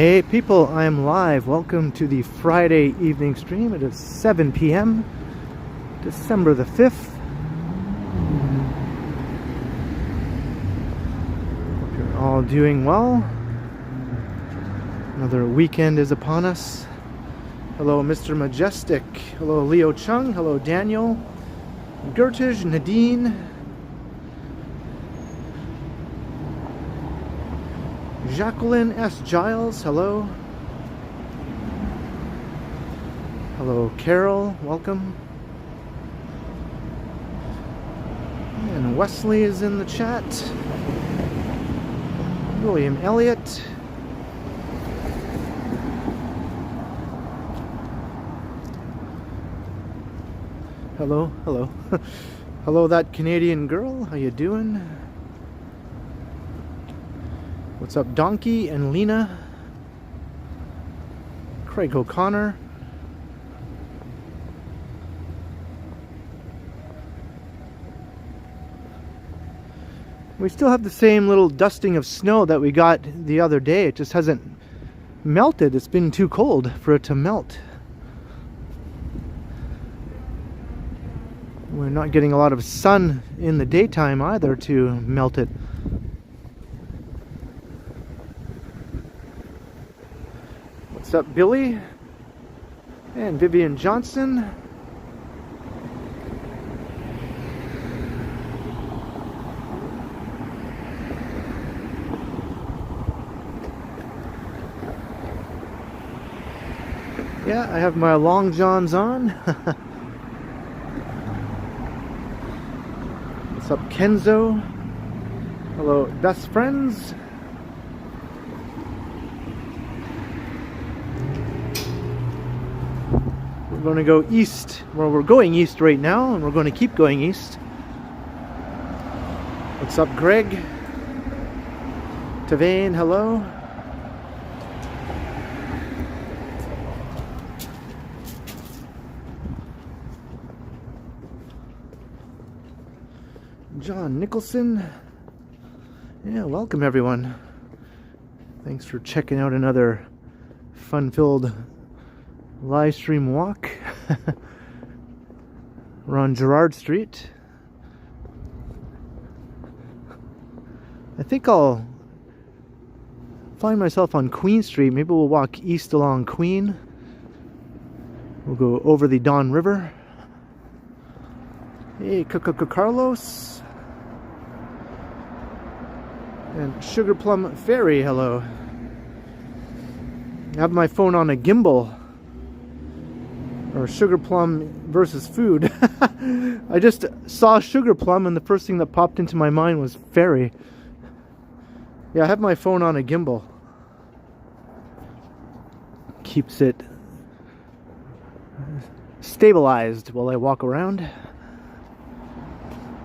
Hey people, I am live. Welcome to the Friday evening stream. It is 7 p.m. December the 5th. Hope you're all doing well. Another weekend is upon us. Hello Mr. Majestic. Hello Leo Chung. Hello Daniel. Gertij, Nadine. Jacqueline S. Giles, hello. Hello, Carol, welcome. And Wesley is in the chat. William Elliott. Hello, hello. Hello, that Canadian girl, how you doing? What's up, Donkey and Lena? Craig O'Connor. We still have the same little dusting of snow that we got the other day. It just hasn't melted. It's been too cold for it to melt. We're not getting a lot of sun in the daytime either to melt it. What's up, Billy? And Vivian Johnson. Yeah, I have my long johns on. What's up, Kenzo? Hello, best friends. We're going to go east. Well, we're going east right now, and we're going to keep going east. What's up, Greg? Tavane, hello. John Nicholson. Yeah, welcome everyone. Thanks for checking out another fun-filled live stream walk. We're on Gerard Street. I think I'll find myself on Queen Street. Maybe we'll walk east along Queen. We'll go over the Don River. Hey, Carlos. And Sugar Plum Fairy, hello. I have my phone on a gimbal. Or Sugar Plum versus food. I just saw Sugar Plum and the first thing that popped into my mind was fairy. Yeah, I have my phone on a gimbal. Keeps it stabilized while I walk around.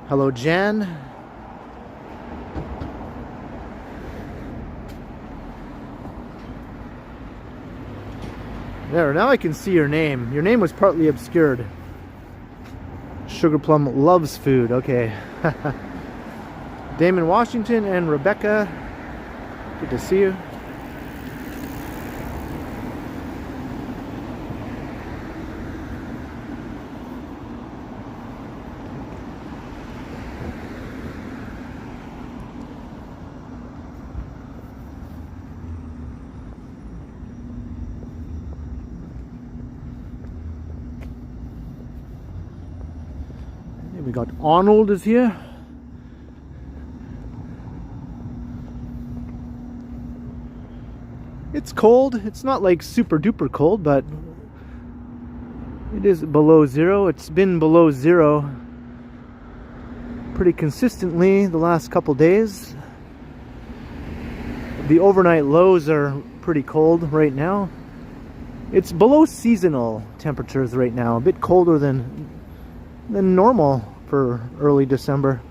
Hello, Jan. There, now I can see your name. Your name was partly obscured. Sugar Plum loves food. Okay. Damon Washington and Rebecca. Good to see you. We got Arnold is here. It's cold. It's not like super duper cold, but it is below zero. It's been below zero pretty consistently the last couple days. The overnight lows are pretty cold right now. It's below seasonal temperatures right now, a bit colder than normal for early December.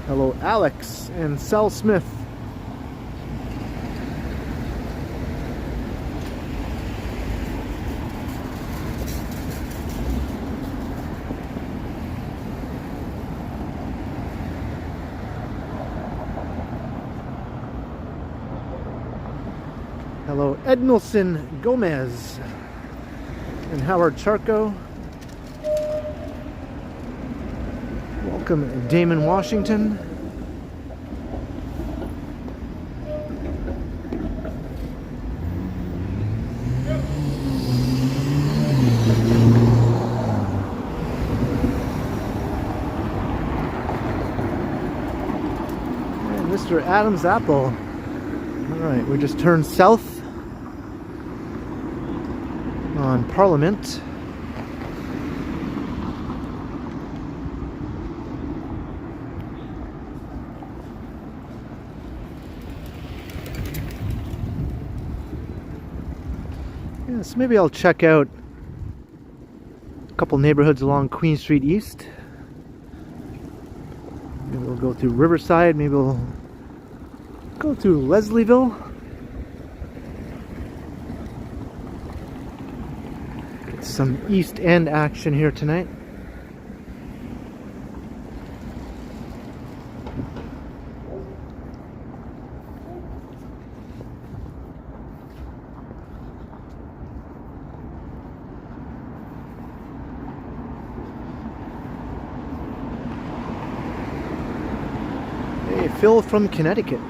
Hello, Alex and Sal Smith. Hello, Edmilson Gomez and Howard Charco. Welcome, Damon Washington. And Mr. Adam's Apple. Alright, we just turned south on Parliament. Yeah, so maybe I'll check out a couple neighborhoods along Queen Street East. Maybe we'll go through Riverside, maybe we'll go through Leslieville. Get some East End action here tonight. Hey, Phil from Connecticut.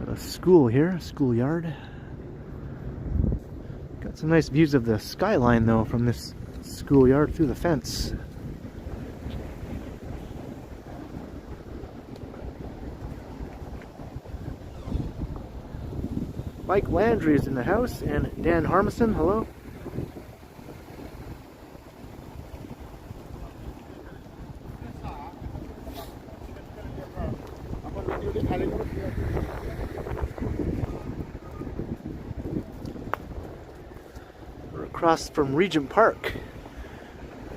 A school here, schoolyard. Got some nice views of the skyline though from this schoolyard through the fence. Mike Landry is in the house and Dan Harmison, hello. Across from Regent Park,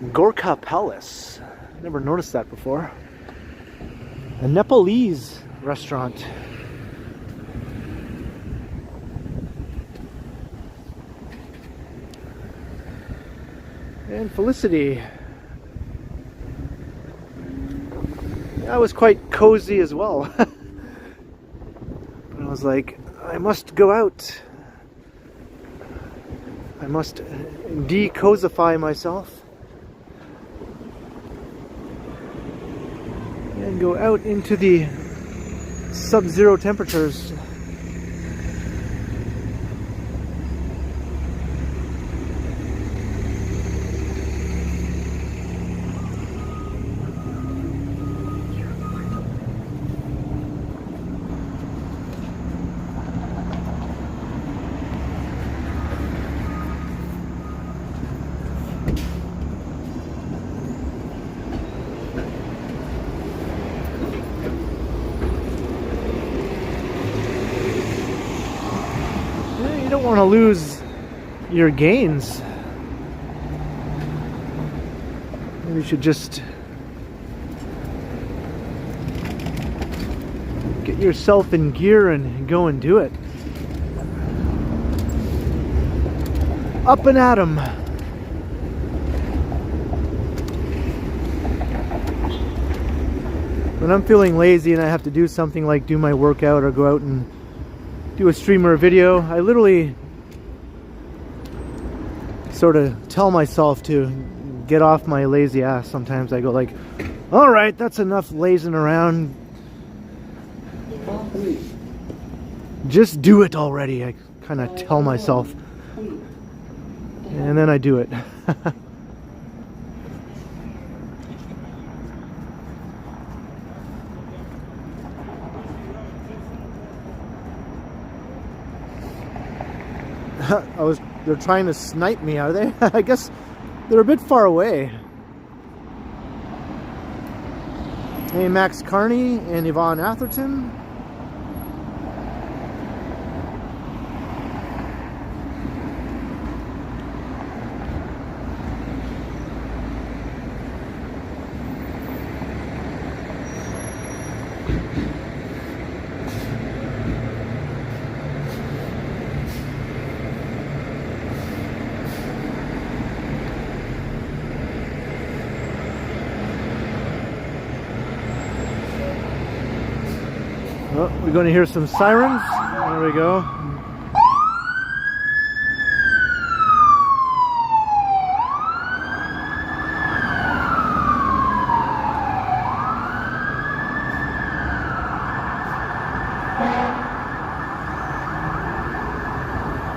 Gorkha Palace. Never noticed that before. A Nepalese restaurant. And Felicity. That was quite cozy as well. I was like, I must go out. I must de-cozify myself and go out into the sub-zero temperatures. You don't want to lose your gains. Maybe you should just get yourself in gear and go and do it. Up and at 'em. When I'm feeling lazy and I have to do something like do my workout or go out and do a stream or a video, I literally sort of tell myself to get off my lazy ass. Sometimes I go like, all right, that's enough lazing around. Just do it already. I kind of tell myself. And then I do it. They're trying to snipe me, are they? I guess they're a bit far away. Hey, Max Carney and Yvonne Atherton. going to hear some sirens. There we go.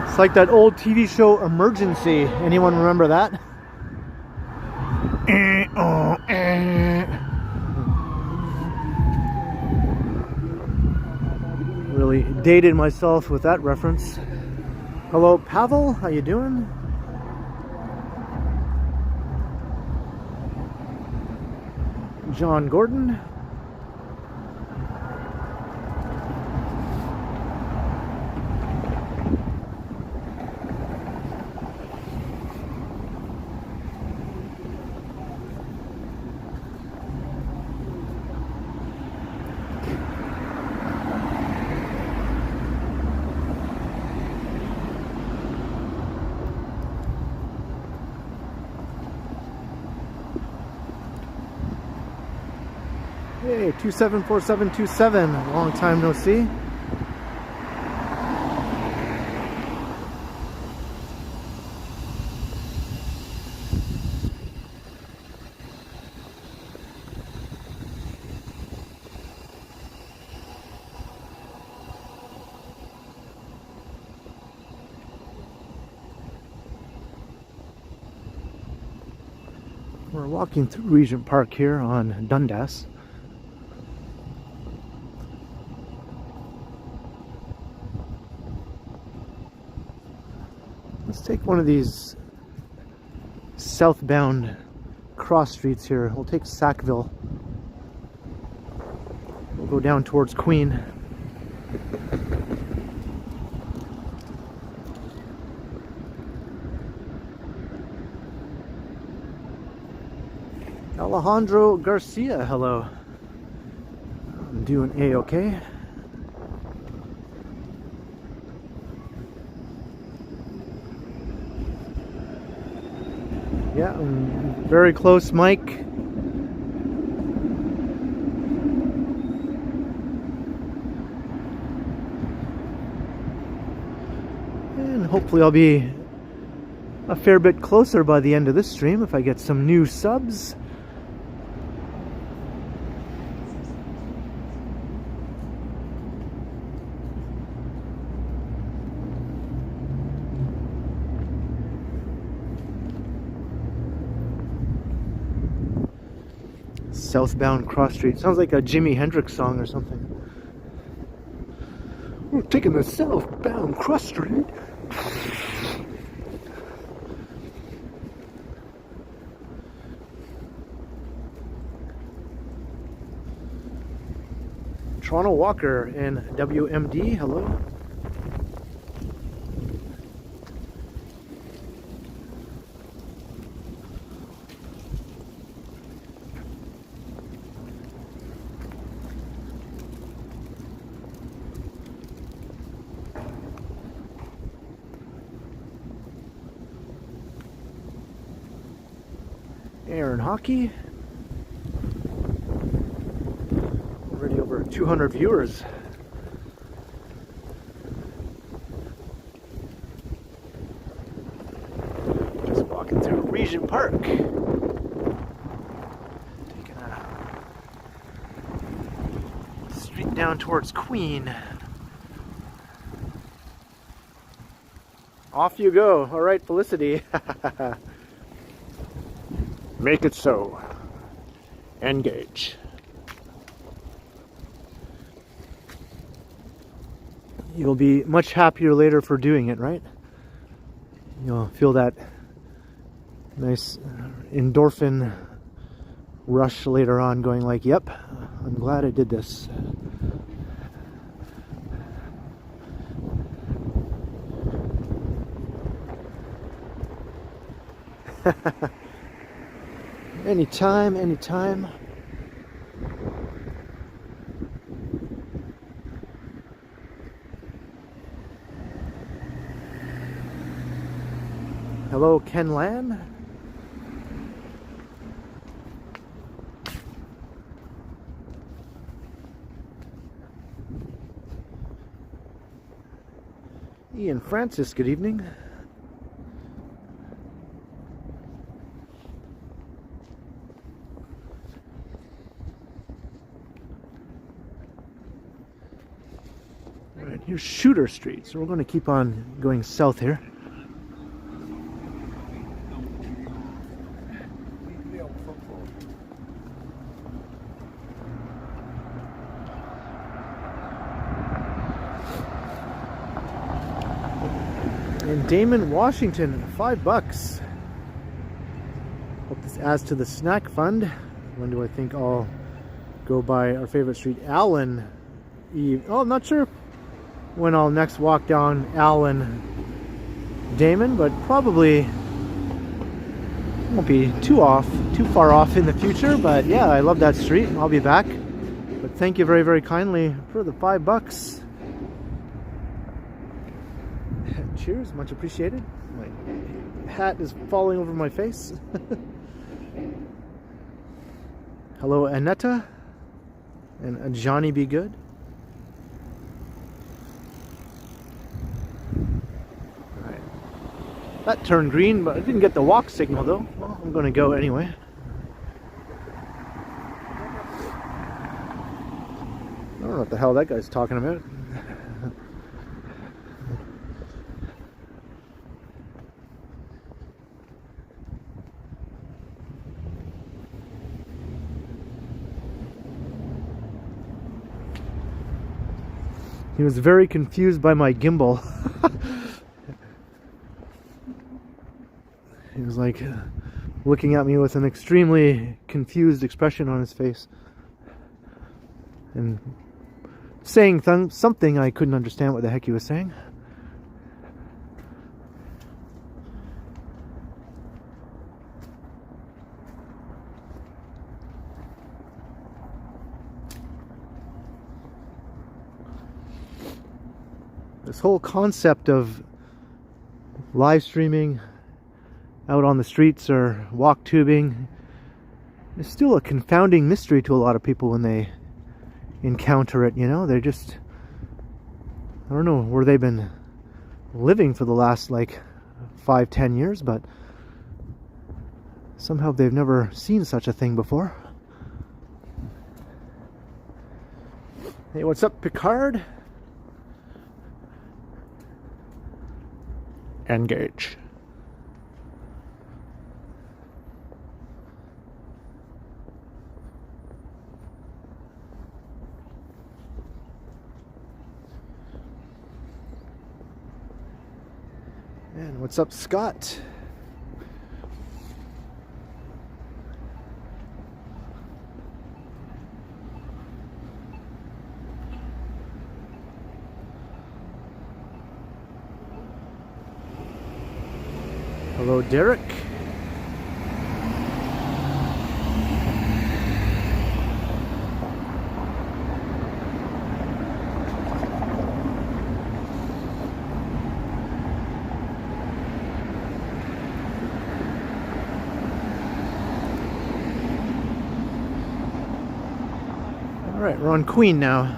It's like that old TV show Emergency. Anyone remember that? Really dated myself with that reference. Hello, Pavel. How you doing? John Gordon. Hey, 274727, long time no see. We're walking through Regent Park here on Dundas. Let's take one of these southbound cross streets here. We'll take Sackville. We'll go down towards Queen. Alejandro Garcia, hello. I'm doing A-okay. Yeah, very close, Mike. And hopefully I'll be a fair bit closer by the end of this stream if I get some new subs. Southbound cross street. Sounds like a Jimi Hendrix song or something. We're taking the southbound cross street. Toronto Walker and WMD, hello. Aaron Hockey. Already over 200 viewers. Just walking through Regent Park. Taking a street down towards Queen. Off you go. All right, Felicity. Make it so. Engage. You'll be much happier later for doing it, right? You'll feel that nice endorphin rush later on, going like, yep, I'm glad I did this. Anytime, anytime. Hello, Ken Lan. Ian Francis, good evening. Alright, here's Shooter Street, so we're going to keep on going south here. In Damon, Washington, $5. Hope this adds to the snack fund. When do I think I'll go by our favorite street, Allen? Oh, I'm not sure when I'll next walk down Allen, Damon, but probably won't be too far off in the future. But yeah, I love that street. I'll be back. But thank you very, very kindly for the $5. Cheers, much appreciated. My hat is falling over my face. Hello, Annetta and Johnny Be Good. All right. That turned green, but I didn't get the walk signal though. Well, I'm going to go anyway. I don't know what the hell that guy's talking about. He was very confused by my gimbal. He was like looking at me with an extremely confused expression on his face and saying something I couldn't understand what the heck he was saying. This whole concept of live streaming out on the streets or walk tubing is still a confounding mystery to a lot of people when they encounter it, you know? They're just, I don't know where they've been living for the last like 5-10 years, but somehow they've never seen such a thing before. Hey, what's up, Picard? Engage. And what's up, Scott? Hello, Derek. All right, we're on Queen now.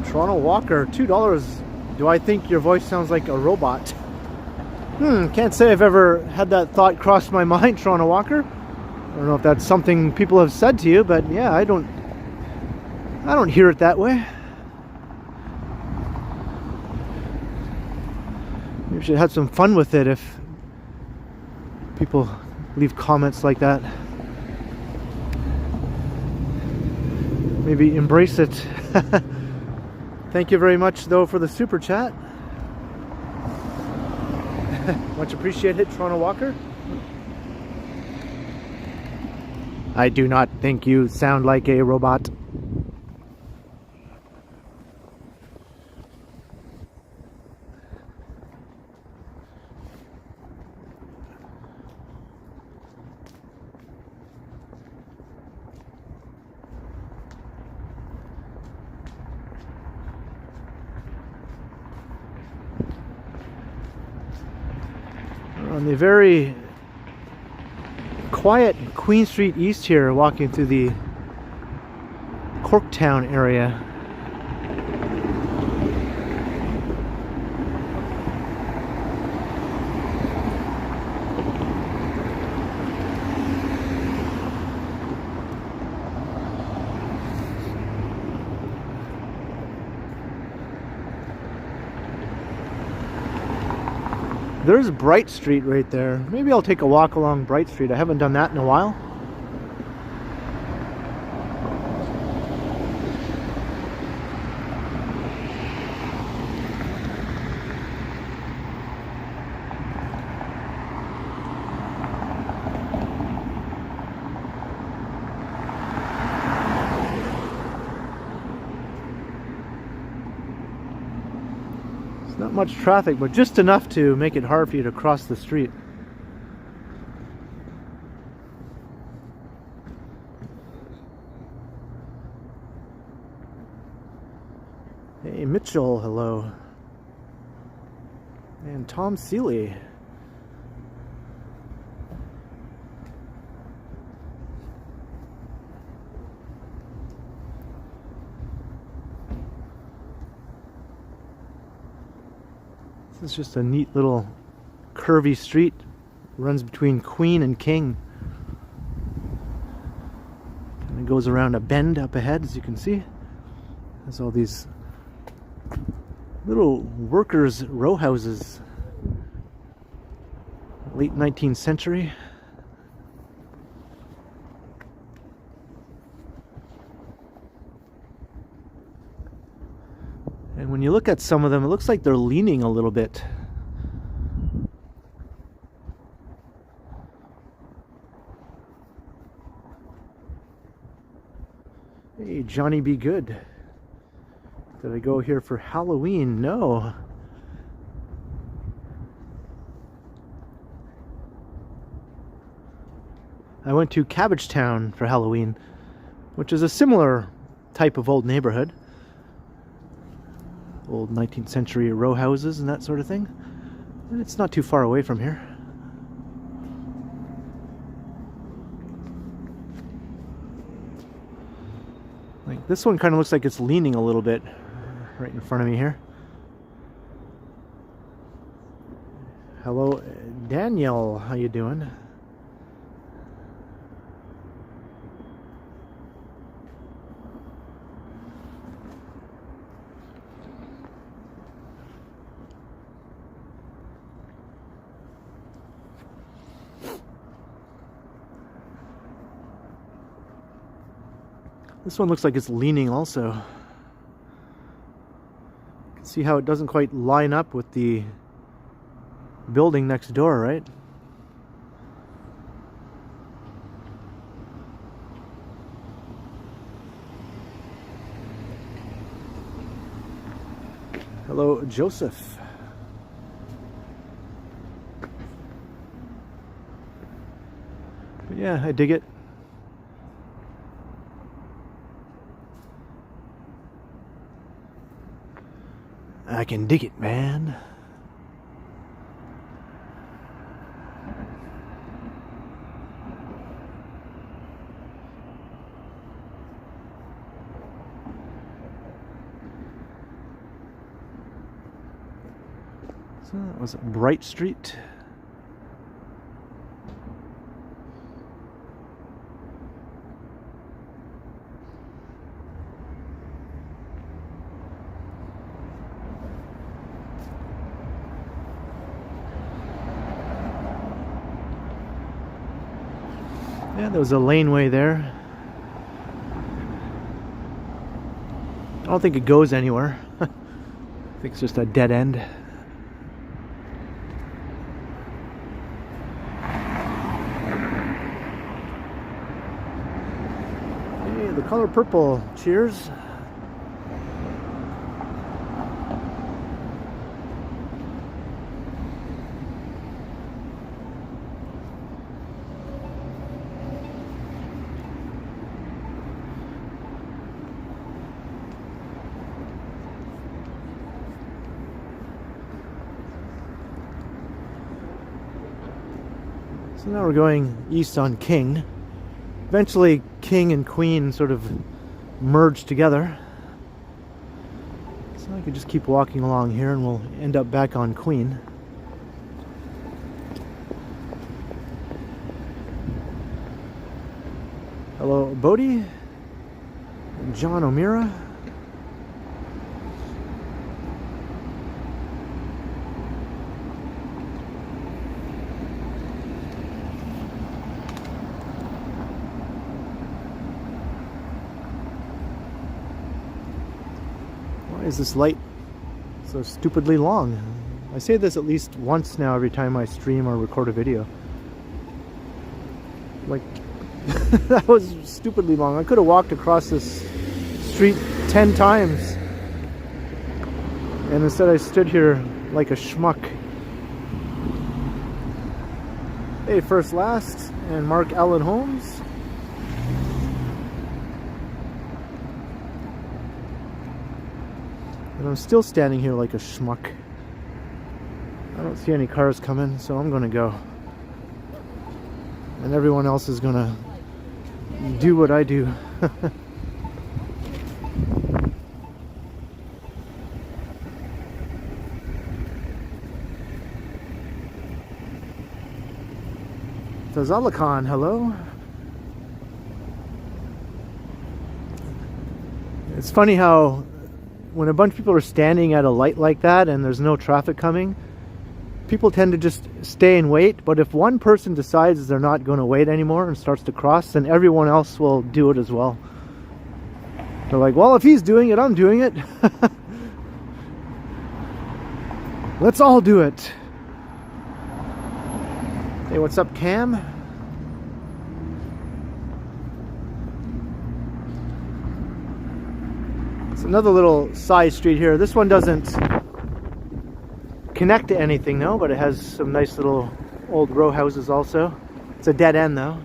Toronto Walker, $2. Do I think your voice sounds like a robot? Can't say I've ever had that thought cross my mind, Toronto Walker. I don't know if that's something people have said to you, but yeah, I don't hear it that way. You should have some fun with it if people leave comments like that. Maybe embrace it. Thank you very much, though, for the super chat. Much appreciated, Toronto Walker. I do not think you sound like a robot. On the very quiet Queen Street East here, walking through the Corktown area. There's Bright Street right there. Maybe I'll take a walk along Bright Street. I haven't done that in a while. Not much traffic, but just enough to make it hard for you to cross the street. Hey, Mitchell, hello. And Tom Seeley. This is just a neat little curvy street. Runs between Queen and King. And it goes around a bend up ahead, as you can see. There's all these little workers' row houses. Late 19th century. And when you look at some of them, it looks like they're leaning a little bit. Hey, Johnny Be Good. Did I go here for Halloween? No. I went to Cabbagetown for Halloween, which is a similar type of old neighborhood. Old 19th century row houses and that sort of thing. And it's not too far away from here. Like this one kind of looks like it's leaning a little bit right in front of me here. Hello, Daniel. How you doing? This one looks like it's leaning also. You can see how it doesn't quite line up with the building next door, right? Hello, Joseph. But yeah, I dig it. I can dig it, man. So that was Bright Street. Yeah, there was a laneway there. I don't think it goes anywhere. I think it's just a dead end. Hey, the color purple. Cheers. So now we're going east on King. Eventually King and Queen sort of merge together. So I could just keep walking along here and we'll end up back on Queen. Hello, Bodie. John O'Meara. is this light so stupidly long? I say this at least once now every time I stream or record a video. Like, that was stupidly long. I could have walked across this street 10 times. And instead I stood here like a schmuck. Hey, First Last and Mark Allen Holmes. And I'm still standing here like a schmuck. I don't see any cars coming, so I'm gonna go. And everyone else is gonna do what I do. Tazalakan, hello. It's funny how when a bunch of people are standing at a light like that and there's no traffic coming, people tend to just stay and wait. But if one person decides they're not going to wait anymore and starts to cross, then everyone else will do it as well. They're like, well, if he's doing it, I'm doing it. Let's all do it. Hey, what's up, Cam? It's another little side street here. This one doesn't connect to anything though, but it has some nice little old row houses also. It's a dead end though.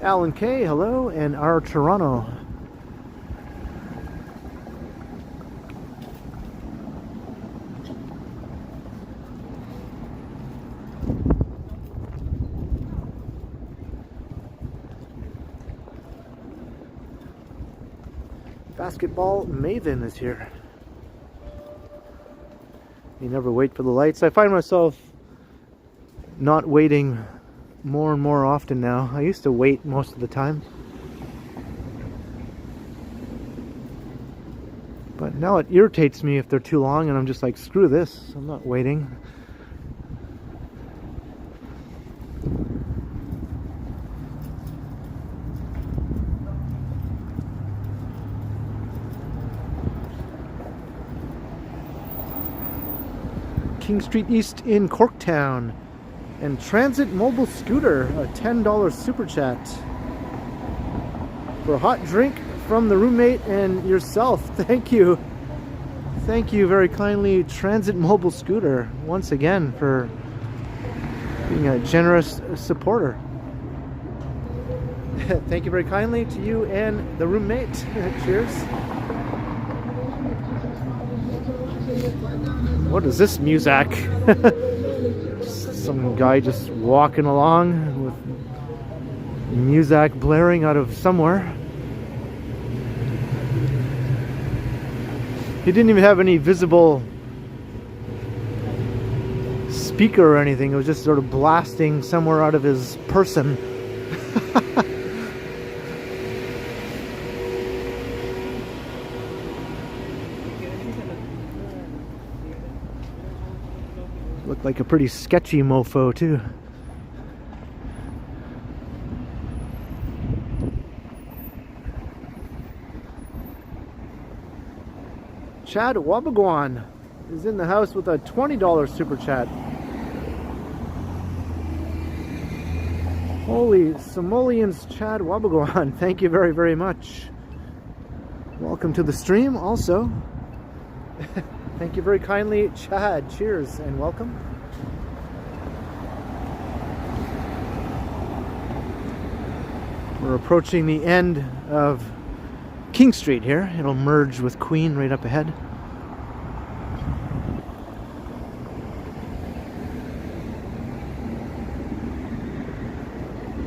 Alan K, hello, and our Toronto. Basketball Maven is here. You never wait for the lights. I find myself not waiting more and more often now. I used to wait most of the time, but now it irritates me if they're too long and I'm just like, screw this, I'm not waiting. King Street East in Corktown. And Transit Mobile Scooter, a $10 super chat for a hot drink from the roommate and yourself. Thank you. Thank you very kindly, Transit Mobile Scooter, once again for being a generous supporter. Thank you very kindly to you and the roommate. Cheers. What is this music? Some guy just walking along with music blaring out of somewhere. He didn't even have any visible speaker or anything. It was just sort of blasting somewhere out of his person. Looked like a pretty sketchy mofo too. Chad Wabagwan is in the house with a $20 super chat. Holy simoleons, Chad Wabagwan. Thank you very, very much. Welcome to the stream also. Thank you very kindly, Chad. Cheers and welcome. We're approaching the end of King Street here. It'll merge with Queen right up ahead.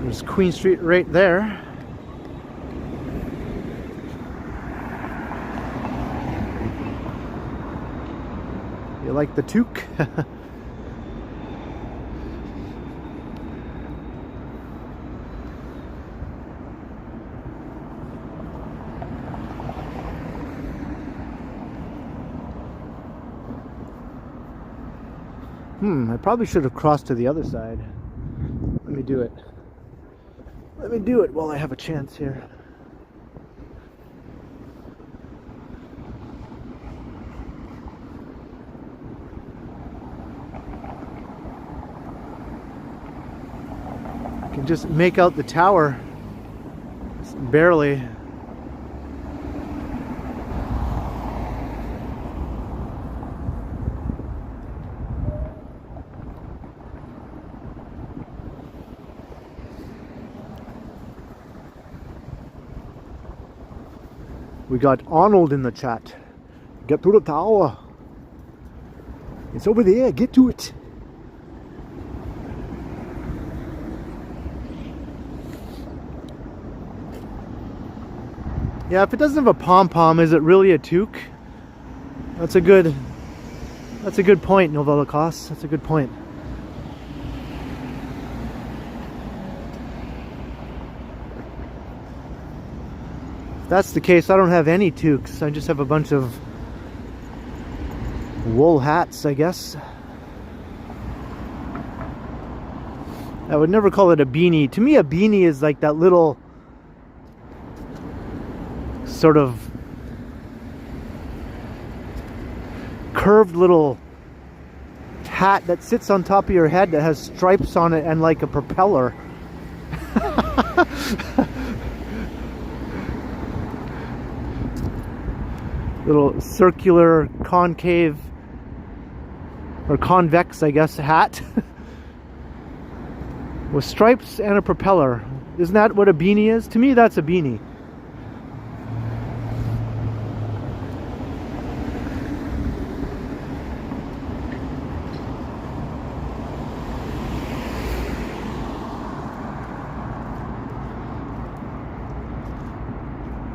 There's Queen Street right there. You like the toque? I probably should have crossed to the other side. Let me do it. Let me do it while I have a chance here. I can just make out the tower. Just barely. We got Arnold in the chat. Get to the tower. It's over there. Get to it. Yeah, if it doesn't have a pom-pom, is it really a toque? That's a good point, Novella Cost. That's a good point. If that's the case, I don't have any toques. I just have a bunch of wool hats, I guess. I would never call it a beanie. To me, a beanie is like that little sort of curved little hat that sits on top of your head that has stripes on it and like a propeller. Little circular, concave, or convex, I guess, hat with stripes and a propeller. Isn't that what a beanie is? To me, that's a beanie.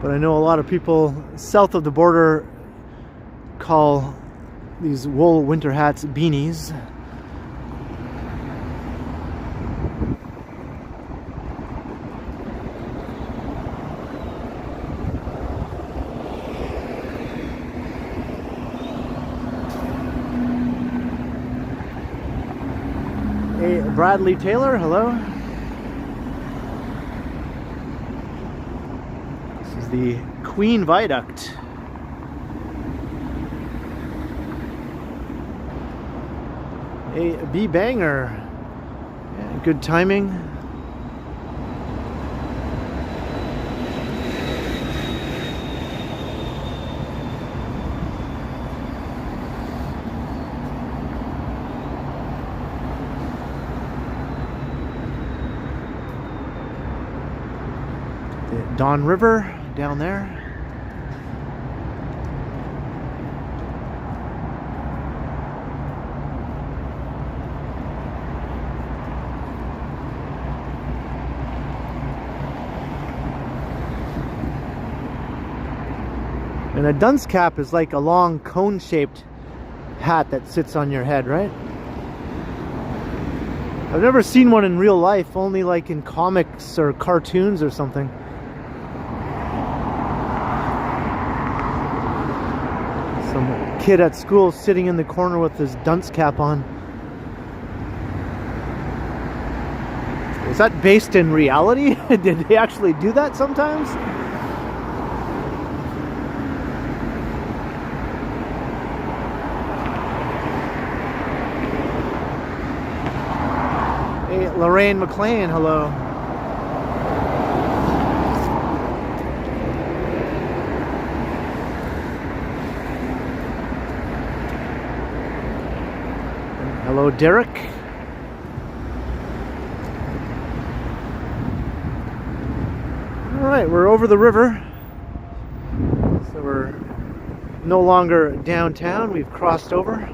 But I know a lot of people south of the border call these wool winter hats beanies. Hey, Bradley Taylor, hello. The Queen Viaduct. A B-banger. Yeah, good timing. The Don River down there. And a dunce cap is like a long cone-shaped hat that sits on your head, right? I've never seen one in real life, only like in comics or cartoons or something. Some kid at school sitting in the corner with his dunce cap on. Is that based in reality? Did they actually do that sometimes? Hey, Lorraine McLean, hello. Hello, Derek. All right, we're over the river. So we're no longer downtown. We've crossed over.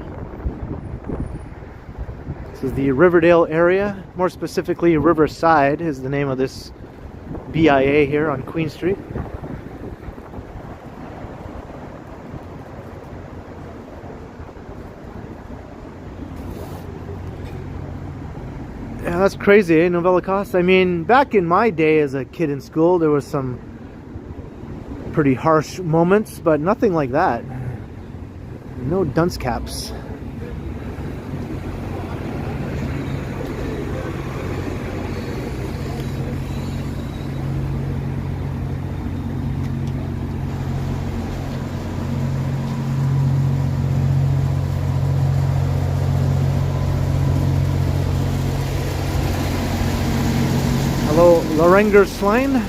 This is the Riverdale area. More specifically, Riverside is the name of this BIA here on Queen Street. Yeah, that's crazy, eh, Novella Cost? I mean, back in my day as a kid in school, there was some pretty harsh moments, but nothing like that. No dunce caps. Rangersline.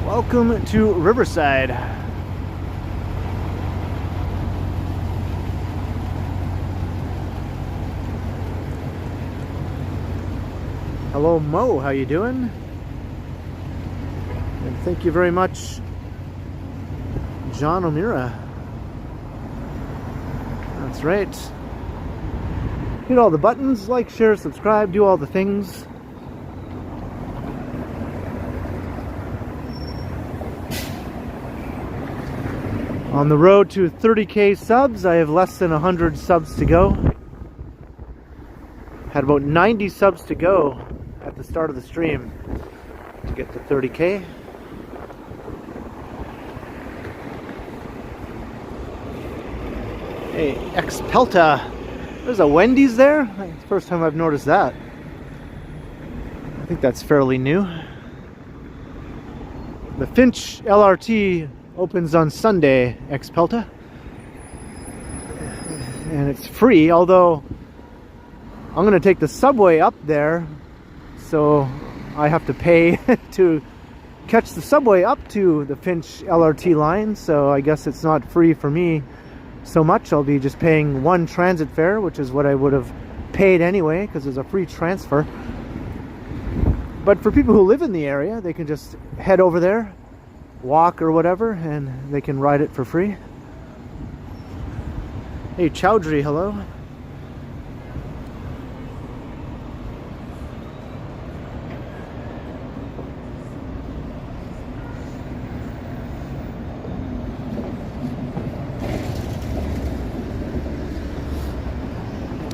Welcome to Riverside. Hello Mo, how you doing? And thank you very much, John O'Meara. That's right. Hit all the buttons, like, share, subscribe, do all the things. On the road to 30K subs, I have less than 100 subs to go. Had about 90 subs to go at the start of the stream to get to 30K. Hey, Expelta. There's a Wendy's there? It's the first time I've noticed that. I think that's fairly new. The Finch LRT opens on Sunday, Expelta. And it's free, although I'm going to take the subway up there, so I have to pay to catch the subway up to the Finch LRT line, so I guess it's not free for me so much. I'll be just paying one transit fare, which is what I would have paid anyway, because there's a free transfer. But for people who live in the area, they can just head over there, walk or whatever, and they can ride it for free. Hey Chowdhury, hello.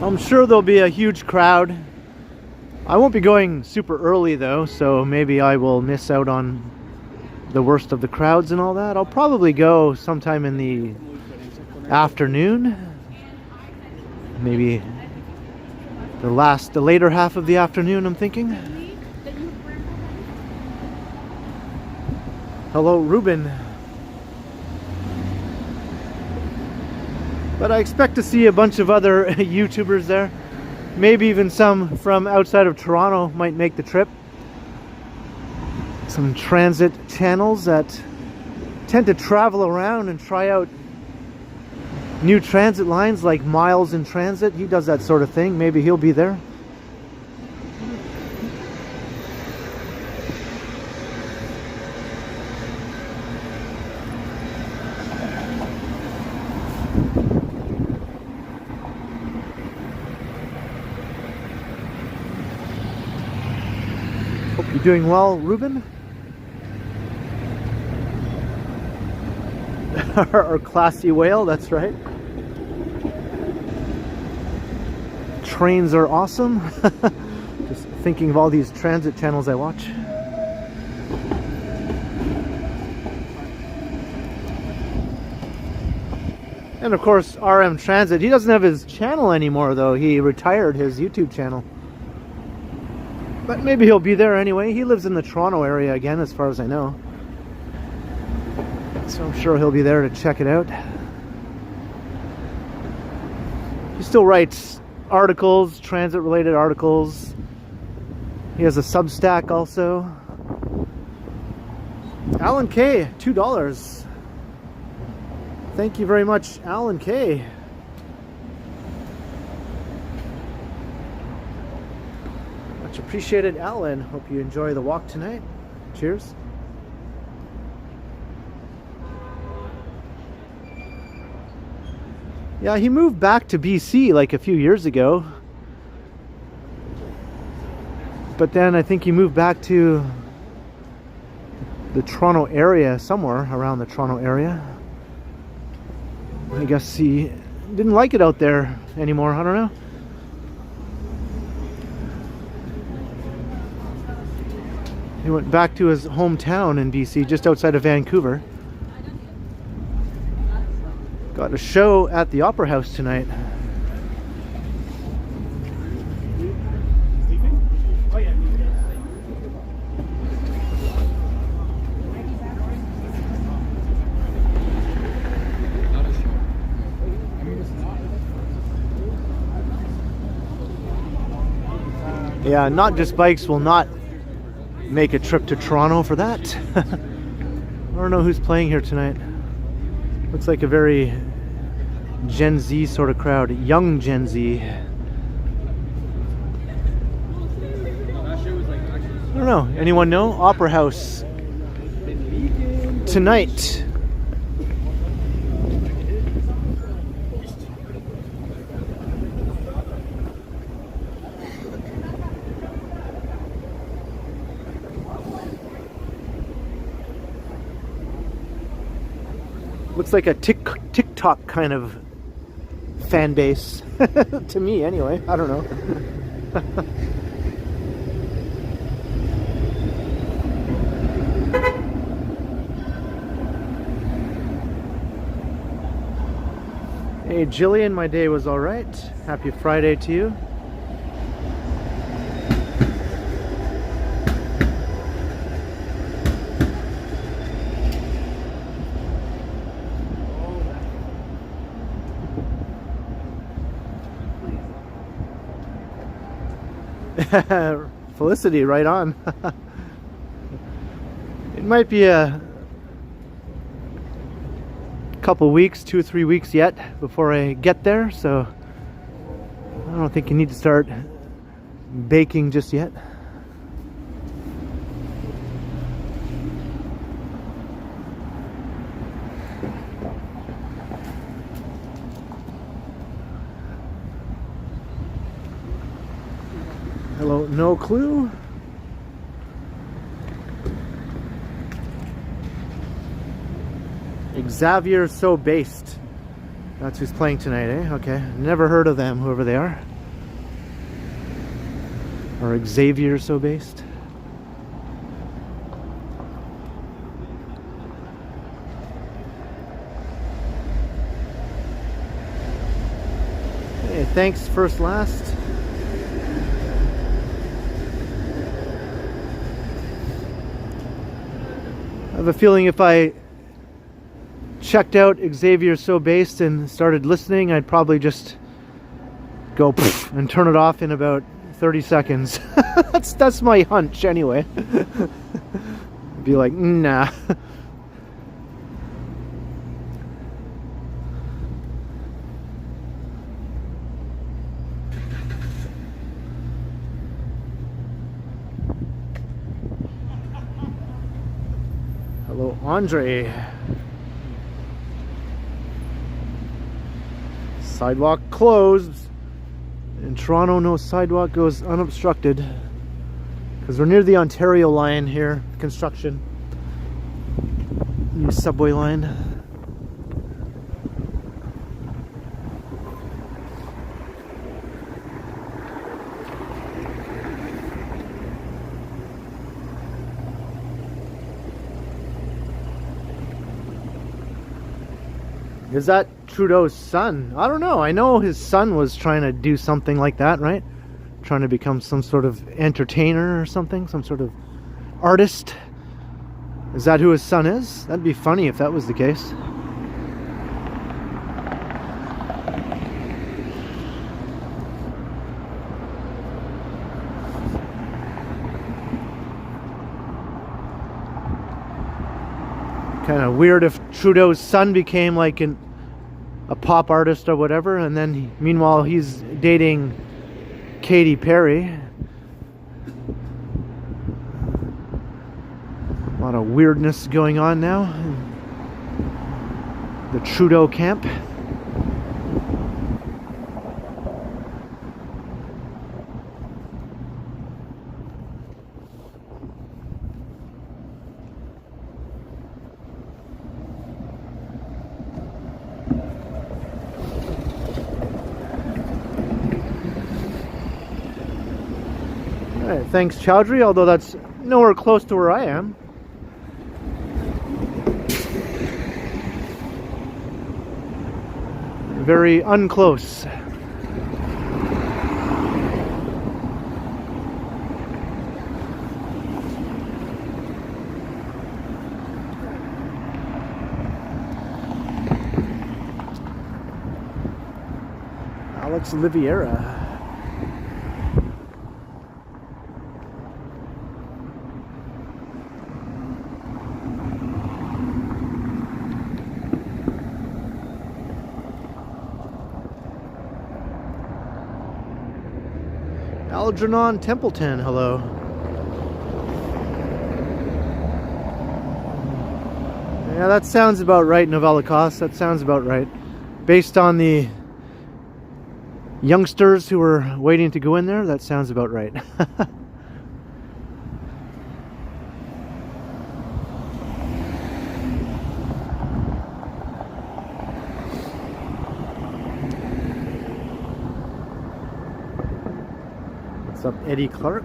I'm sure there'll be a huge crowd. I won't be going super early though, so maybe I will miss out on the worst of the crowds and all that. I'll probably go sometime in the afternoon, maybe the later half of the afternoon, I'm thinking. Hello Ruben. But I expect to see a bunch of other YouTubers there. Maybe even some from outside of Toronto might make the trip. Some transit channels that tend to travel around and try out new transit lines, like Miles in Transit. He does that sort of thing. Maybe he'll be there. Hope you're doing well, Ruben. Our classy whale, that's right. Trains are awesome. Just thinking of all these transit channels I watch. And of course, RM Transit. He doesn't have his channel anymore though. He retired his YouTube channel. But maybe he'll be there anyway. He lives in the Toronto area again, as far as I know. So I'm sure he'll be there to check it out. He still writes articles, transit-related articles. He has a Substack also. Alan K, $2. Thank you very much, Alan K. Much appreciated, Alan. Hope you enjoy the walk tonight. Cheers. Yeah, he moved back to BC like a few years ago. But then I think he moved back to the Toronto area, somewhere around the Toronto area. I guess he didn't like it out there anymore, I don't know. He went back to his hometown in BC, just outside of Vancouver. Got a show at the Opera House tonight. Yeah, Not Just Bikes will not make a trip to Toronto for that. I don't know who's playing here tonight. Looks like a very Gen Z sort of crowd. Young Gen Z. I don't know. Anyone know? Opera House tonight. Looks like a TikTok kind of fan base to me anyway. I don't know. Hey Jillian, my day was all right. Happy Friday to you. Felicity, right on. It might be a couple weeks, 2 or 3 weeks yet before I get there, so I don't think you need to start baking just yet. Hello, no clue. Xavier So Based. That's who's playing tonight, eh? Okay. Never heard of them, whoever they are. Or Xavier So Based. Hey, thanks, First Last. I have a feeling if I checked out Xavier So Based and started listening, I'd probably just go pfft and turn it off in about 30 seconds. that's my hunch anyway. Be like, nah. Hello, Andre. Sidewalk closed. In Toronto, no sidewalk goes unobstructed because we're near the Ontario line here. Construction. New subway line. Is that Trudeau's son? I don't know. I know his son was trying to do something like that, right? Trying to become some sort of entertainer or something, some sort of artist. Is that who his son is? That'd be funny if that was the case. Kind of weird if Trudeau's son became like a pop artist or whatever, and then meanwhile he's dating Katy Perry. A lot of weirdness going on now in the Trudeau camp. Thanks, Chowdhury, although that's nowhere close to where I am. Very unclose. Alex Oliveira. Algernon Templeton, hello. Yeah, that sounds about right, Novellicos. That sounds about right. Based on the youngsters who were waiting to go in there, that sounds about right. What's up, Eddie Clark?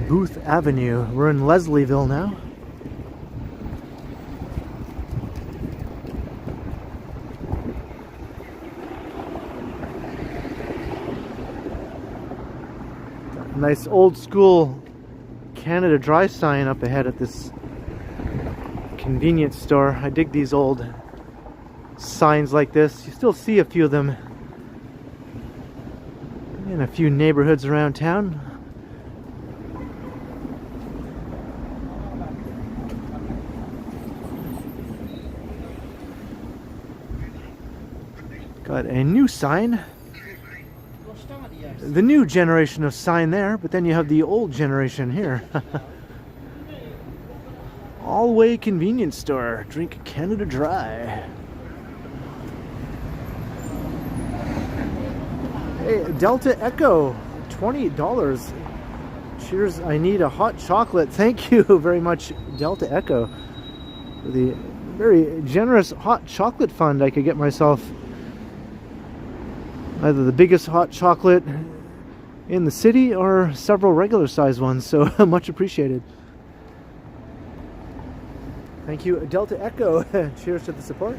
Booth Avenue. We're in Leslieville now. Nice old school Canada Dry sign up ahead at this convenience store. I dig these old signs like this. You still see a few of them in a few neighborhoods around town. Got a new sign. The new generation of sign there, but then you have the old generation here. All-way convenience store. Drink Canada Dry. Hey, Delta Echo, $20. Cheers, I need a hot chocolate. Thank you very much, Delta Echo, for the very generous hot chocolate fund I could get myself. Either the biggest hot chocolate in the city or several regular size ones, so much appreciated. Thank you, Delta Echo. Cheers to the support.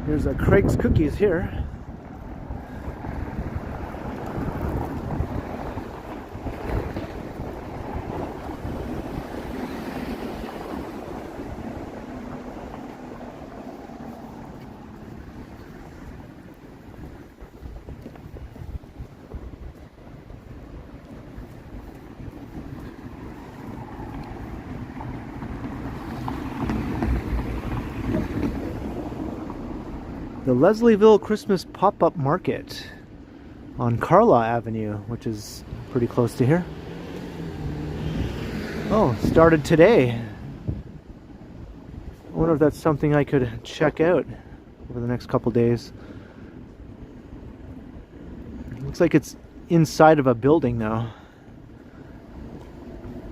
Here's a Craig's Cookies here. The Leslieville Christmas Pop-Up Market on Carla Avenue, which is pretty close to here. Oh, started today. I wonder if that's something I could check out over the next couple days. Looks like it's inside of a building now.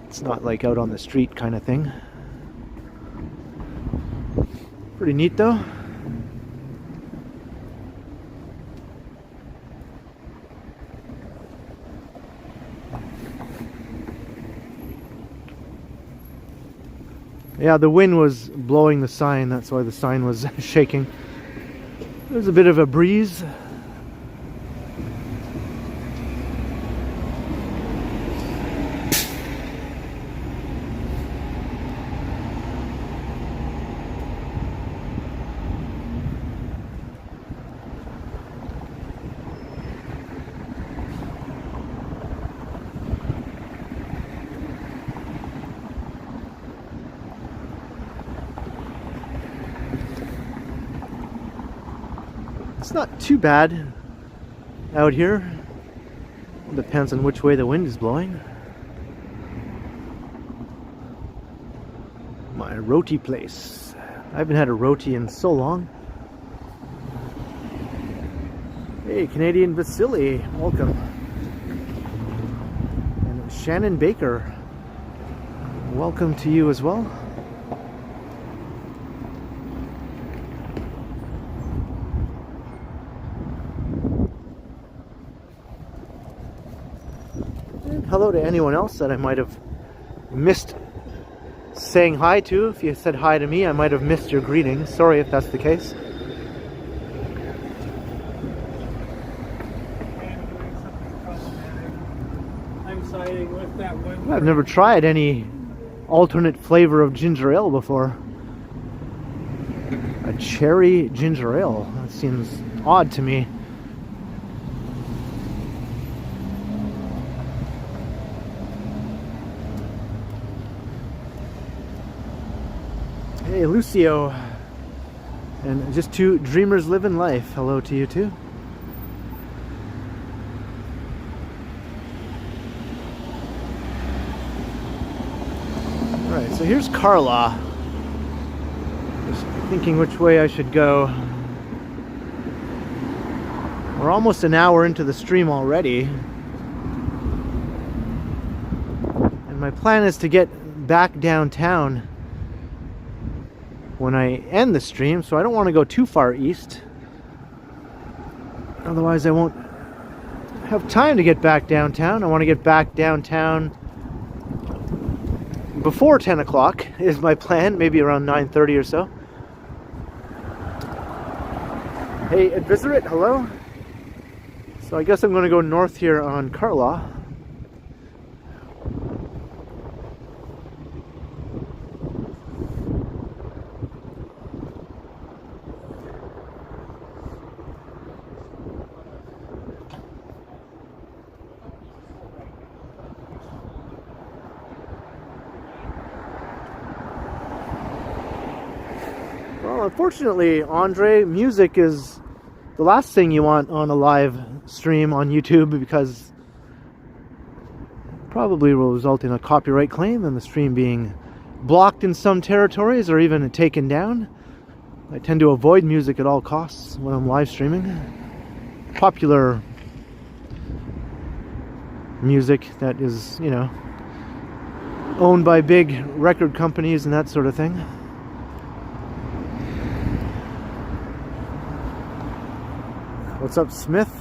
It's not like out on the street kind of thing. Pretty neat though. Yeah, the wind was blowing the sign, that's why the sign was shaking. There's a bit of a breeze. It's not too bad out here. It depends on which way the wind is blowing. My roti place. I haven't had a roti in so long. Hey, Canadian Vasily, welcome. And Shannon Baker, welcome to you as well. hello to anyone else that I might have missed saying hi to. If you said hi to me, I might have missed your greetings. Sorry if that's the case. I'm siding with that one. I've never tried any alternate flavor of ginger ale before. A cherry ginger ale. That seems odd to me. Hey, Lucio. And just two dreamers living life. Hello to you too. Alright, so here's Carla. Just thinking which way I should go. We're almost an hour into the stream already. And my plan is to get back downtown when I end the stream, so I don't want to go too far east. Otherwise I won't have time to get back downtown. I want to get back downtown before 10 o'clock is my plan, maybe around 9:30 or so. Hey, Advisorate, hello. So I guess I'm going to go north here on Carla. Unfortunately, Andre, music is the last thing you want on a live stream on YouTube because it probably will result in a copyright claim and the stream being blocked in some territories or even taken down. I tend to avoid music at all costs when I'm live streaming. Popular music that is, you know, owned by big record companies and that sort of thing. What's up, Smith?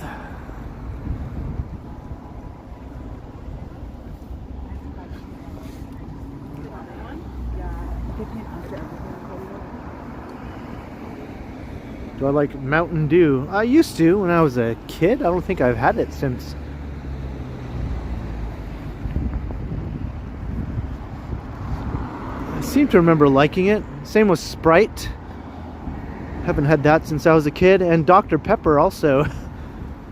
Do I like Mountain Dew? I used to when I was a kid. I don't think I've had it since. I seem to remember liking it. Same with Sprite. Haven't had that since I was a kid. And Dr. Pepper also.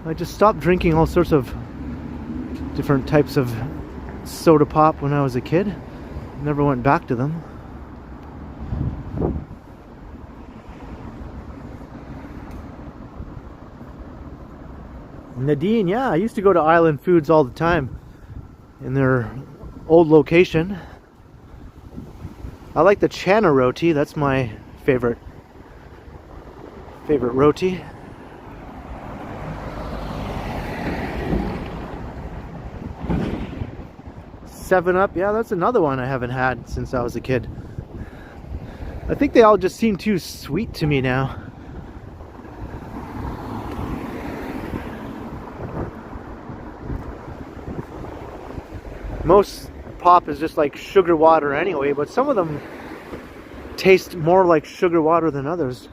I just stopped drinking all sorts of different types of soda pop when I was a kid. Never went back to them. Nadine, yeah, I used to go to Island Foods all the time in their old location. I like the Chana roti. That's my favorite roti. Seven Up, yeah, that's another one I haven't had since I was a kid. I think they all just seem too sweet to me now. Most pop is just like sugar water anyway, but some of them taste more like sugar water than others.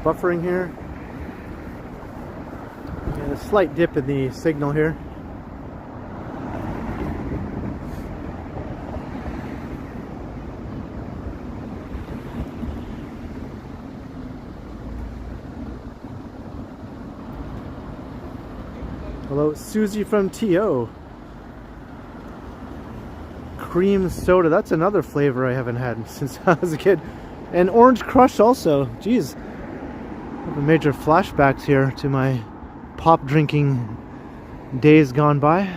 Buffering here. And a slight dip in the signal here. Hello, Susie from TO. cream soda. That's another flavor I haven't had since I was a kid. And Orange Crush also. Jeez. I have major flashbacks here to my pop drinking days gone by.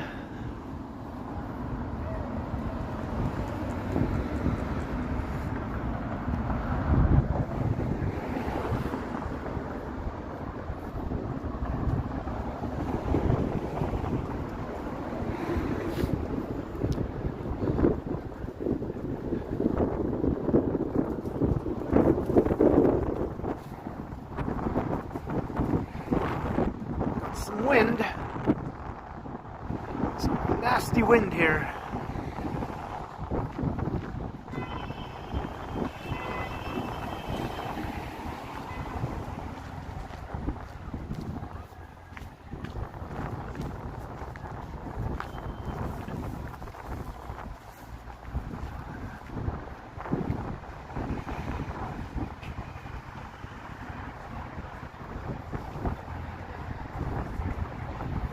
Some wind. Some nasty wind here.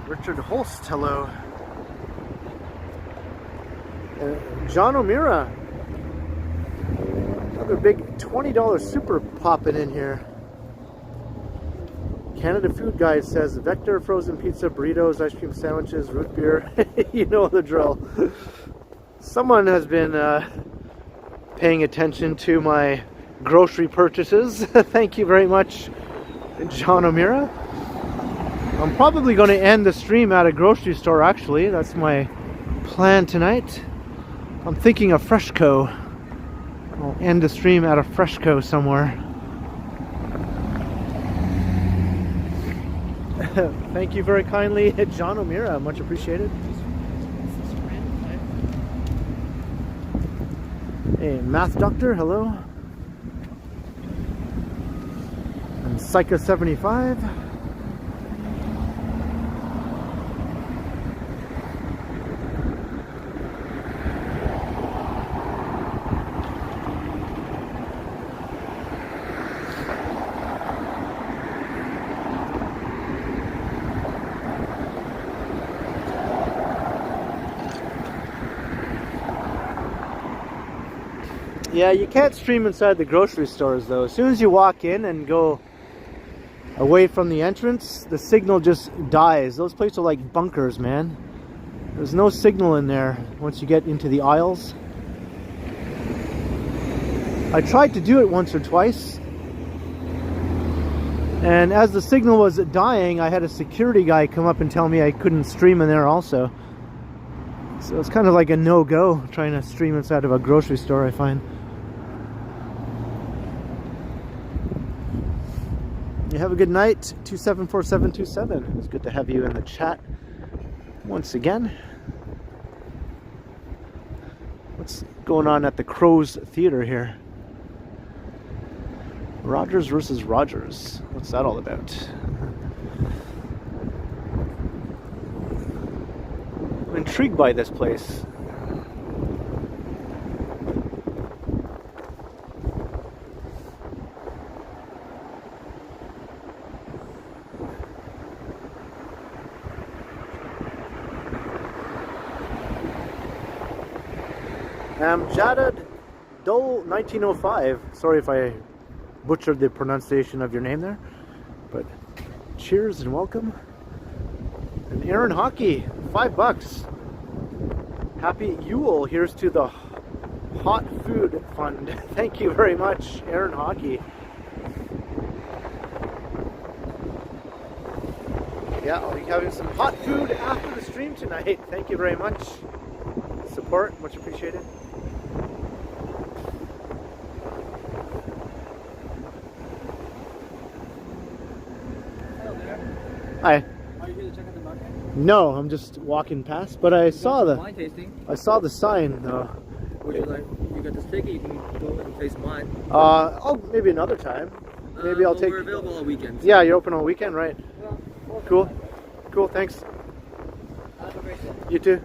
Richard Holst, hello. John O'Meara. Another big $20 super popping in here. Canada Food Guide says Vector frozen pizza, burritos, ice cream sandwiches, root beer. You know the drill. Someone has been paying attention to my grocery purchases. Thank you very much, John O'Meara. I'm probably going to end the stream at a grocery store, actually. That's my plan tonight. I'm thinking of FreshCo. I'll end the stream at a FreshCo somewhere. Thank you very kindly, John O'Meara. Much appreciated. Hey, Math Doctor, hello. And Psycho75. Yeah, you can't stream inside the grocery stores though. As soon as you walk in and go away from the entrance, the signal just dies. Those places are like bunkers, man. There's no signal in there once you get into the aisles. I tried to do it once or twice, and as the signal was dying, I had a security guy come up and tell me I couldn't stream in there also. So it's kind of like a no-go trying to stream inside of a grocery store, I find. You have a good night, 274727. It's good to have you in the chat once again. What's going on at the Crows Theater here? Rogers versus Rogers. What's that all about? I'm intrigued by this place. Jadad Dole 1905. Sorry if I butchered the pronunciation of your name there, but cheers and welcome. And Aaron Hockey, $5. Happy Yule. Here's to the Hot Food Fund. Thank you very much, Aaron Hockey. Yeah, I'll be having some hot food after the stream tonight. Thank you very much. Support, much appreciated. Hi. Are you here to check out the market? No, I'm just walking past, but I saw the wine tasting. I saw the sign though. Would you like? You got the sticky. You can go and taste wine. Oh, maybe another time. Maybe I'll well, take. We're available on weekends. Yeah, you're open on weekend, right? Well, Cool. Cool. Thanks. have a great day. You too.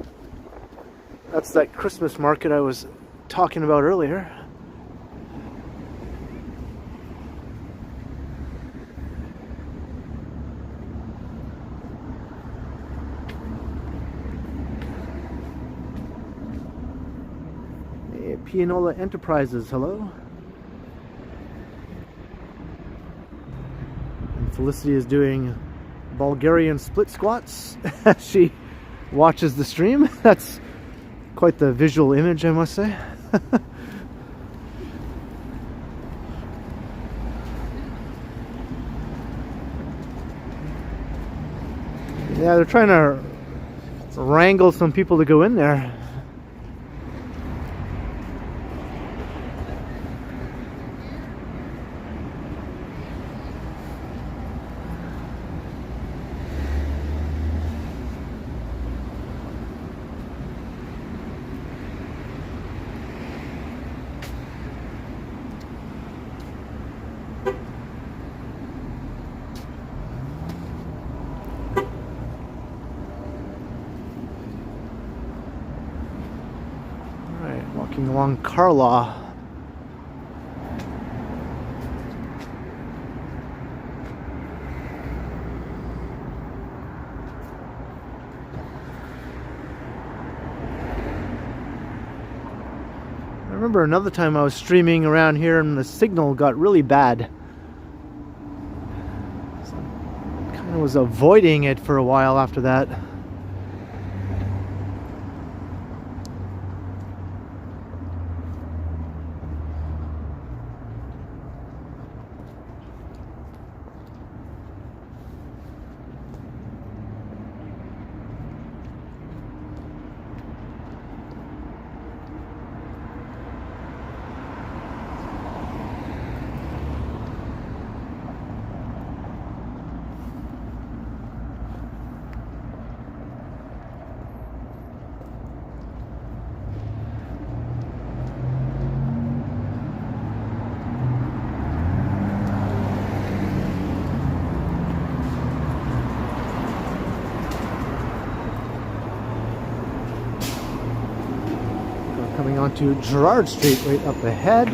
That's that Christmas market I was talking about earlier. Pianola Enterprises, hello. And Felicity is doing Bulgarian split squats as she watches the stream. That's quite the visual image, I must say. Yeah, they're trying to wrangle some people to go in there. Walking along Carla. I remember another time I was streaming around here and the signal got really bad. So I kind of was avoiding it for a while after that. Coming onto Gerard Street right up ahead.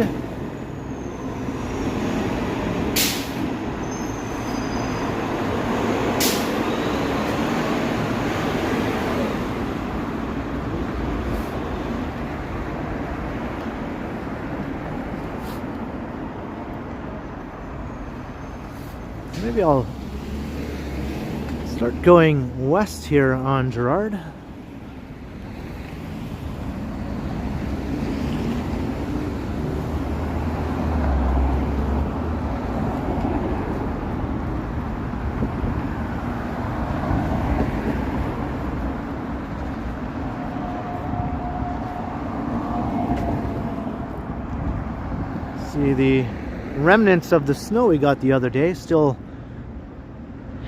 Maybe I'll start going west here on Gerard. See the remnants of the snow we got the other day still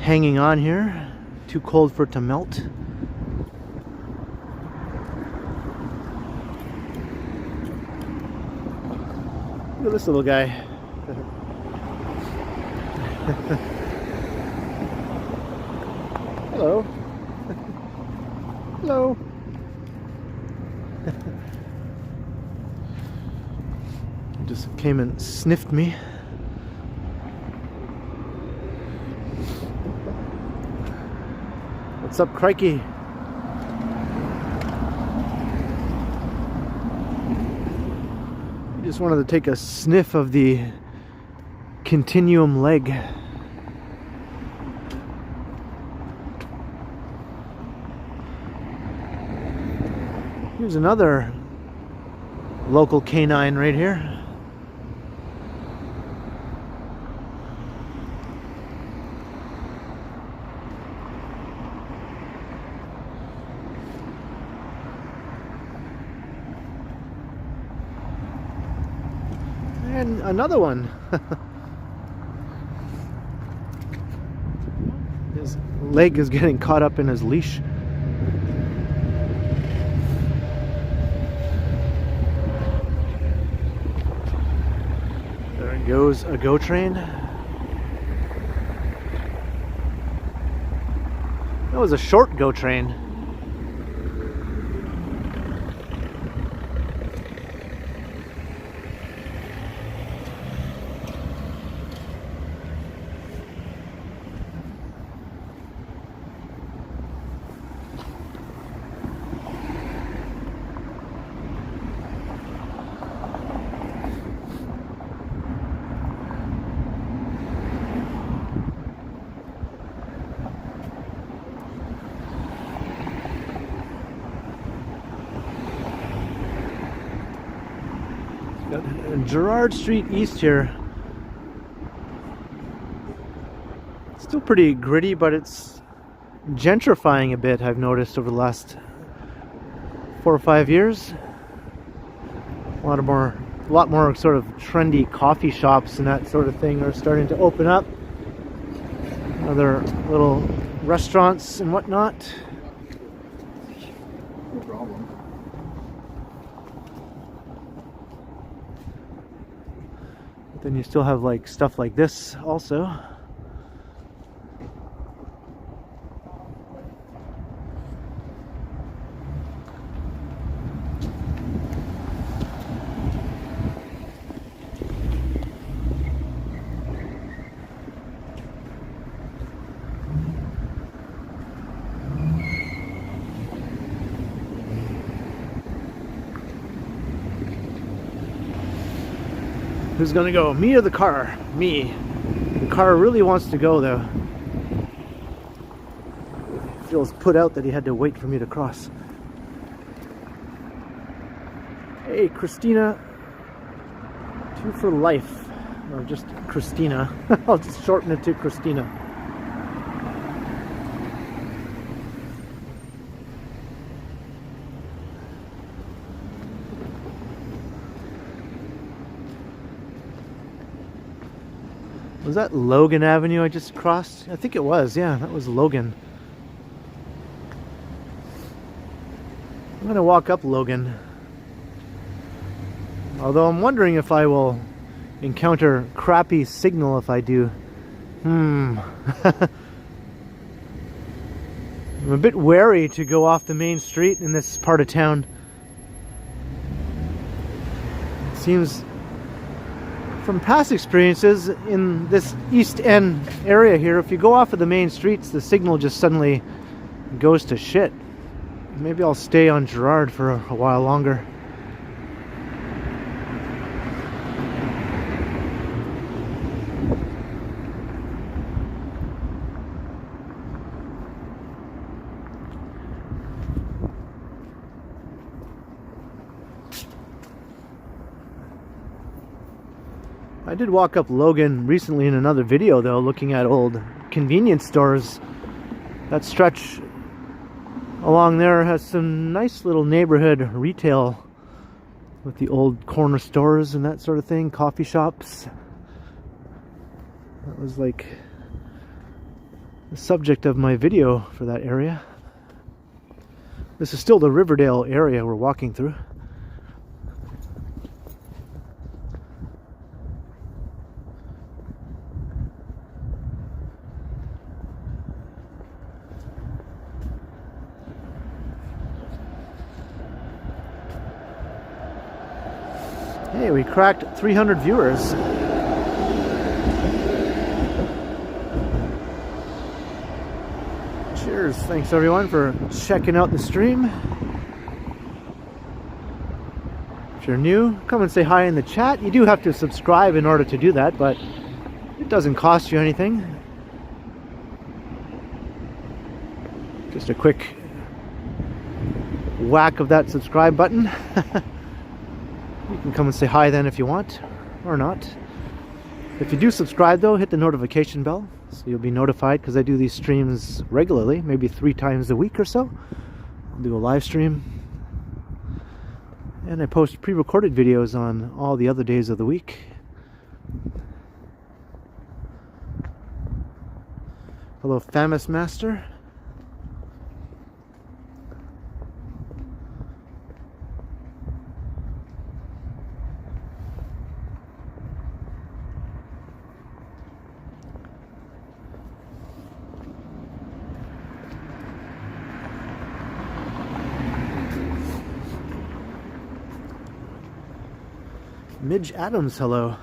hanging on here. Too cold for it to melt. Look at this little guy. Hello. Hello. Just came and sniffed me. What's up, crikey? Just wanted to take a sniff of the Continuum leg. Here's another local canine right here. And another one. His leg is getting caught up in his leash. There goes a GO train. That was a short GO train. Got Gerard Street East here. It's still pretty gritty, but it's gentrifying a bit, I've noticed, over the last 4 or 5 years. A lot more sort of trendy coffee shops and that sort of thing are starting to open up. Other little restaurants and whatnot. No problem. But then you still have like stuff like this also. Who's gonna go? Me or the car? Me. The car really wants to go though. Feels put out that he had to wait for me to cross. Hey, Christina. 2 for life. Or just Christina. I'll just shorten it to Christina. Was that Logan Avenue I just crossed? I think it was, yeah, that was Logan. I'm gonna walk up Logan. Although I'm wondering if I will encounter crappy signal if I do. I'm a bit wary to go off the main street in this part of town. It seems, from past experiences in this East End area here, if you go off of the main streets, the signal just suddenly goes to shit. Maybe I'll stay on Gerard for a while longer. I did walk up Logan recently in another video though, looking at old convenience stores. That stretch along there has some nice little neighborhood retail with the old corner stores and that sort of thing, coffee shops. That was like the subject of my video for that area. This is still the Riverdale area we're walking through. Hey, we cracked 300 viewers. Cheers. Thanks everyone for checking out the stream. If you're new, come and say hi in the chat. You do have to subscribe in order to do that, but it doesn't cost you anything. Just a quick whack of that subscribe button. You can come and say hi then if you want, or not. If you do subscribe though, hit the notification bell, so you'll be notified, because I do these streams regularly, maybe 3 times a week or so. I'll do a live stream. And I post pre-recorded videos on all the other days of the week. Hello, Famous Master. Midge Adams, hello.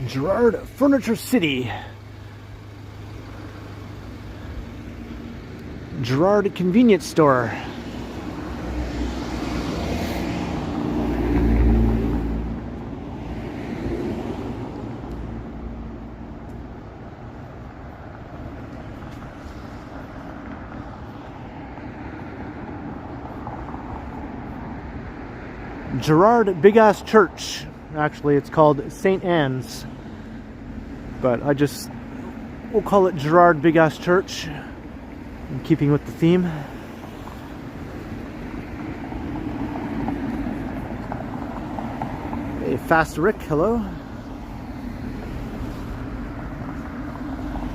Gerard Furniture City. Gerard Convenience Store. Gerard Big Ass Church. Actually, it's called St. Anne's, but we'll call it Gerard Big Ass Church, in keeping with the theme. Hey, Fast Rick, hello.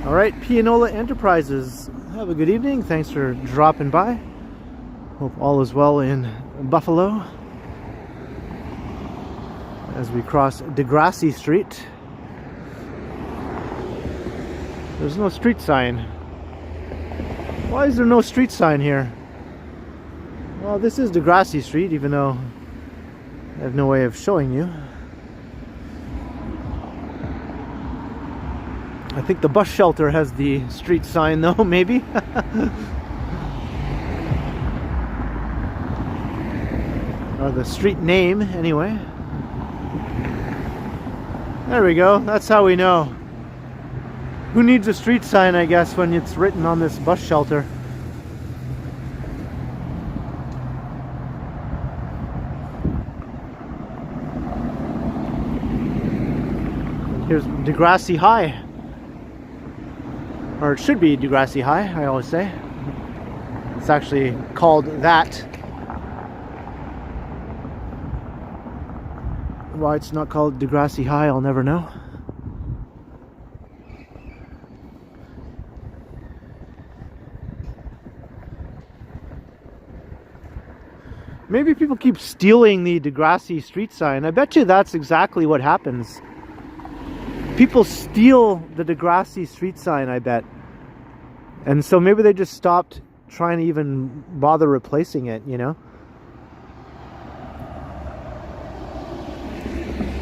All right, Pianola Enterprises, have a good evening. Thanks for dropping by. Hope all is well in Buffalo as we cross Degrassi Street. There's no street sign. Why is there no street sign here? Well, this is Degrassi Street, even though I have no way of showing you. I think the bus shelter has the street sign though, maybe. Or the street name, anyway. There we go, that's how we know. Who needs a street sign, I guess, when it's written on this bus shelter? Here's Degrassi High. Or it should be Degrassi High, I always say. It's actually called that. Why it's not called Degrassi High, I'll never know. Maybe people keep stealing the Degrassi street sign. I bet you that's exactly what happens. People steal the Degrassi street sign, I bet. And so maybe they just stopped trying to even bother replacing it, you know?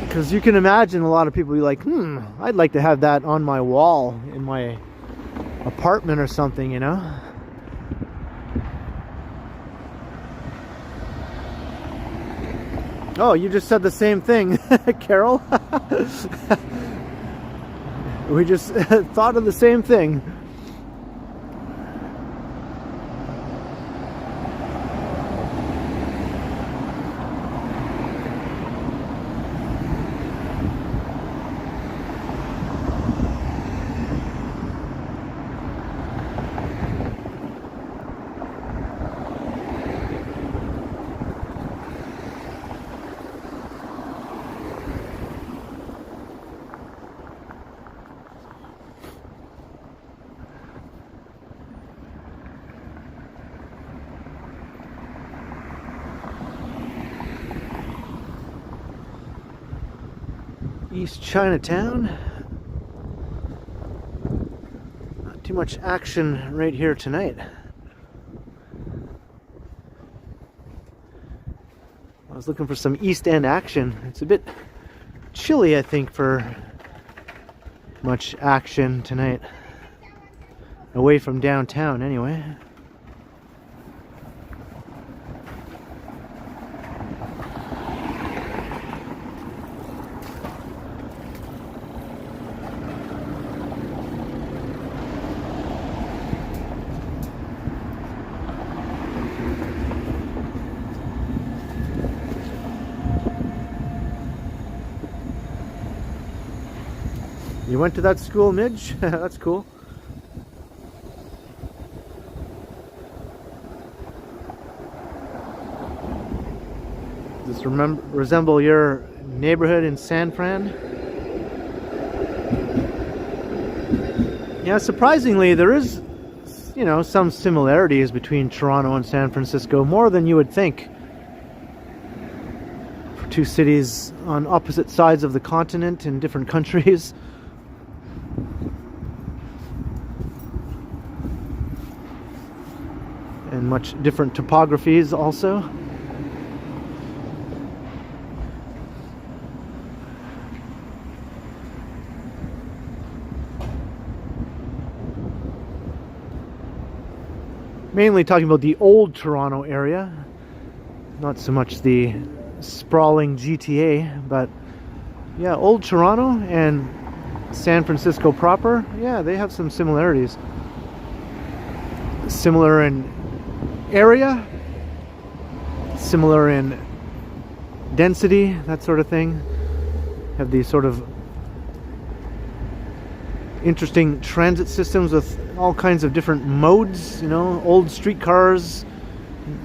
Because you can imagine a lot of people be like, I'd like to have that on my wall in my apartment or something, you know? Oh, you just said the same thing, Carol. We just thought of the same thing. East Chinatown. Not too much action right here tonight. I was looking for some East End action. It's a bit chilly, I think, for much action tonight. Away from downtown, anyway. You went to that school, Midge? That's cool. Does this resemble your neighborhood in San Fran? Yeah, surprisingly, there is, you know, some similarities between Toronto and San Francisco, more than you would think. For two cities on opposite sides of the continent in different countries. And much different topographies also. Mainly talking about the old Toronto area, not so much the sprawling GTA, but yeah, old Toronto and San Francisco proper, yeah, they have some similarities. Similar in area, similar in density, that sort of thing. Have these sort of interesting transit systems with all kinds of different modes, you know, old streetcars,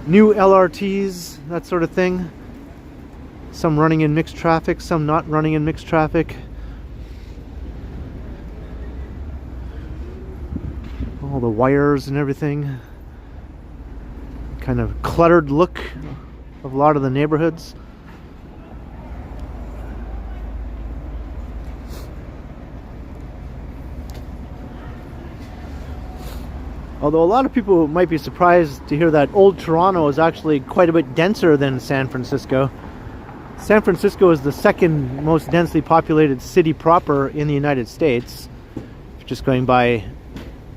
new LRTs, that sort of thing. Some running in mixed traffic, some not running in mixed traffic. All the wires and everything. Kind of cluttered look of a lot of the neighborhoods. Although a lot of people might be surprised to hear that Old Toronto is actually quite a bit denser than San Francisco. San Francisco is the second most densely populated city proper in the United States, just going by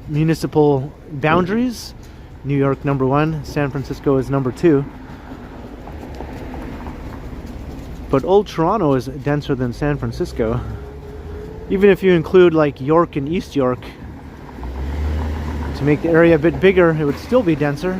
municipal boundaries. New York #1, San Francisco is #2. But Old Toronto is denser than San Francisco. Even if you include like York and East York, to make the area a bit bigger, it would still be denser.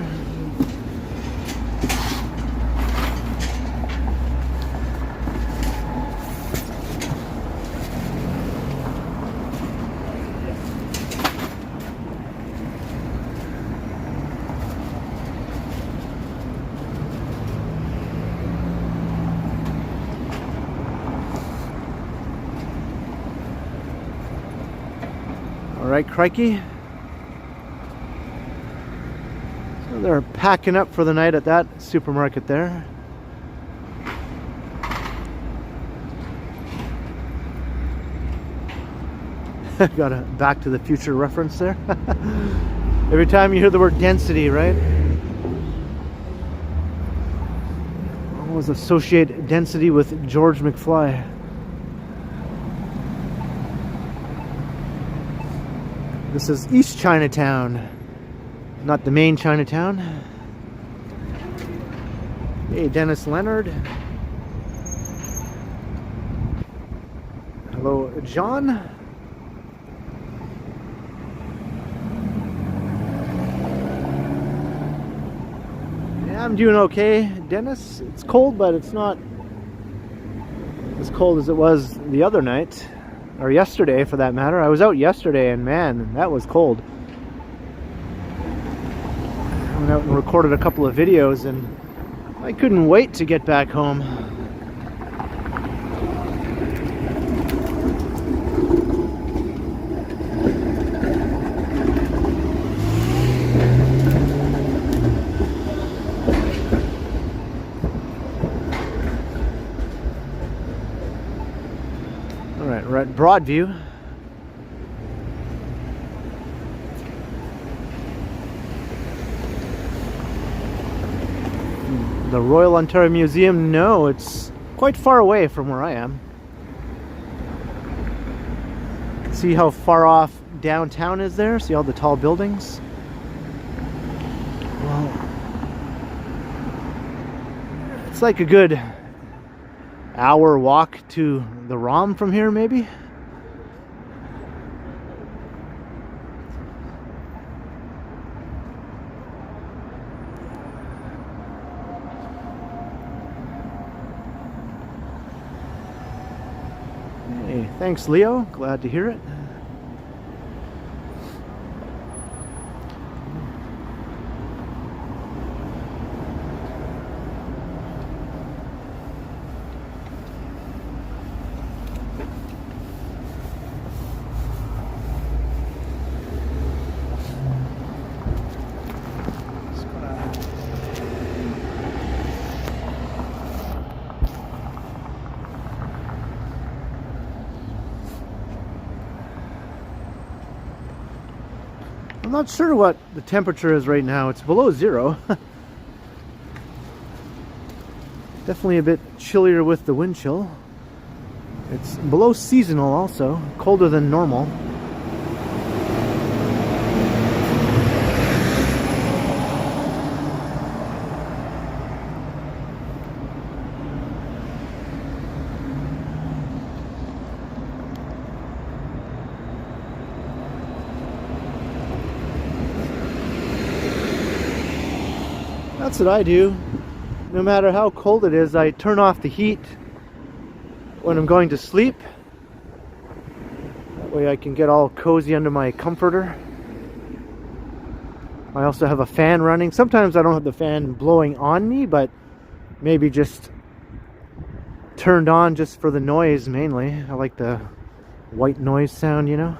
All right, crikey. They're packing up for the night at that supermarket there. Got a Back to the Future reference there. Every time you hear the word density, right? Always associate density with George McFly. This is East Chinatown. Not the main Chinatown. Hey, Dennis Leonard. Hello, John. Yeah, I'm doing okay, Dennis. It's cold, but it's not as cold as it was the other night, or yesterday for that matter. I was out yesterday, and man, that was cold. Went out and recorded a couple of videos, and I couldn't wait to get back home. All right, we're at Broadview. The Royal Ontario Museum, no, it's quite far away from where I am. See how far off downtown is there? See all the tall buildings? Well, it's like a good hour walk to the ROM from here, maybe? Hey, thanks, Leo. Glad to hear it. I'm not sure what the temperature is right now. It's below 0. Definitely a bit chillier with the wind chill. It's below seasonal also, colder than normal. That's what I do. no matter how cold it is, I turn off the heat when I'm going to sleep. That way I can get all cozy under my comforter. I also have a fan running. Sometimes I don't have the fan blowing on me, but maybe just turned on just for the noise mainly. I like the white noise sound, you know.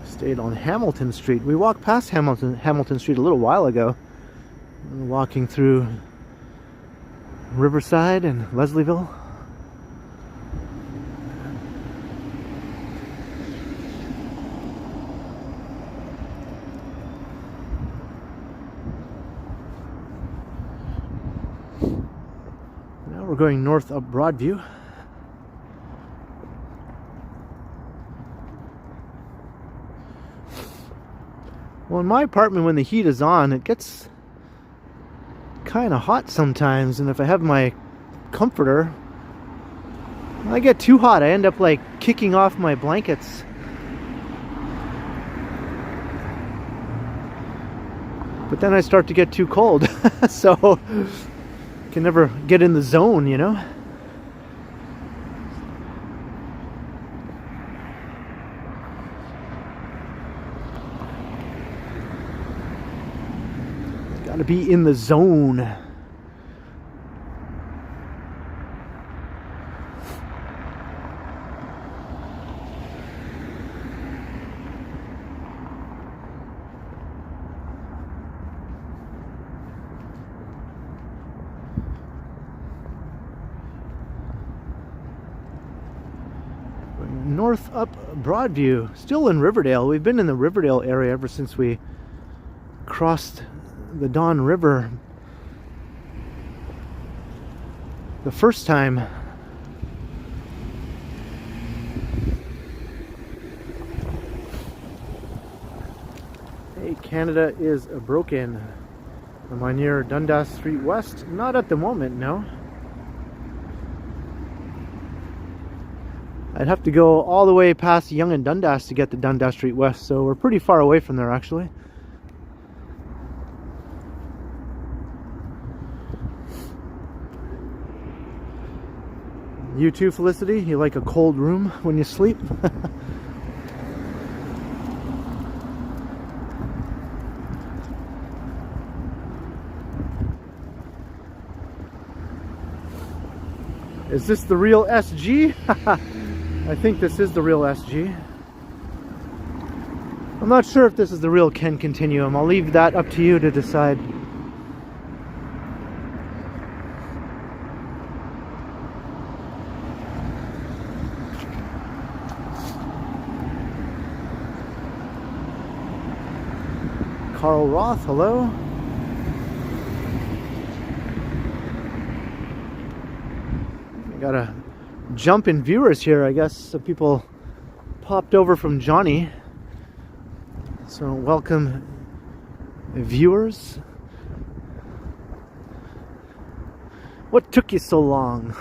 Stayed on Hamilton Street. We walked past Hamilton Street a little while ago. We were walking through Riverside and Leslieville. Now we're going north up Broadview. Well, in my apartment, when the heat is on, it gets kind of hot sometimes, and if I have my comforter, when I get too hot, I end up like kicking off my blankets. But then I start to get too cold, so can never get in the zone, you know? Gotta be in the zone. North up Broadview, still in Riverdale. We've been in the Riverdale area ever since we crossed the Don River the first time. Hey, Canada is broken. Am I near Dundas Street West? Not at the moment, no. I'd have to go all the way past Yonge and Dundas to get to Dundas Street West, so we're pretty far away from there actually. You too, Felicity? You like a cold room when you sleep? Is this the real SG? I think this is the real SG. I'm not sure if this is the real Ken Continuum. I'll leave that up to you to decide. Carl Roth, hello. I got a jump in viewers here. I guess some people popped over from Johnny. So welcome, viewers. What took you so long?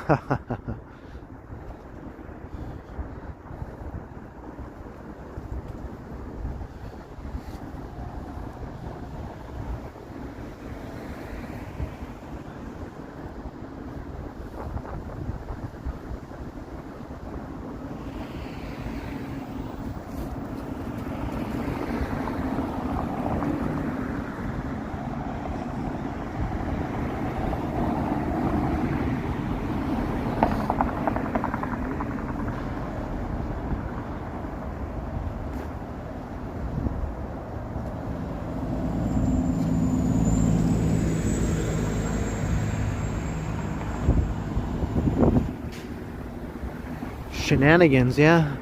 Shenanigans, yeah.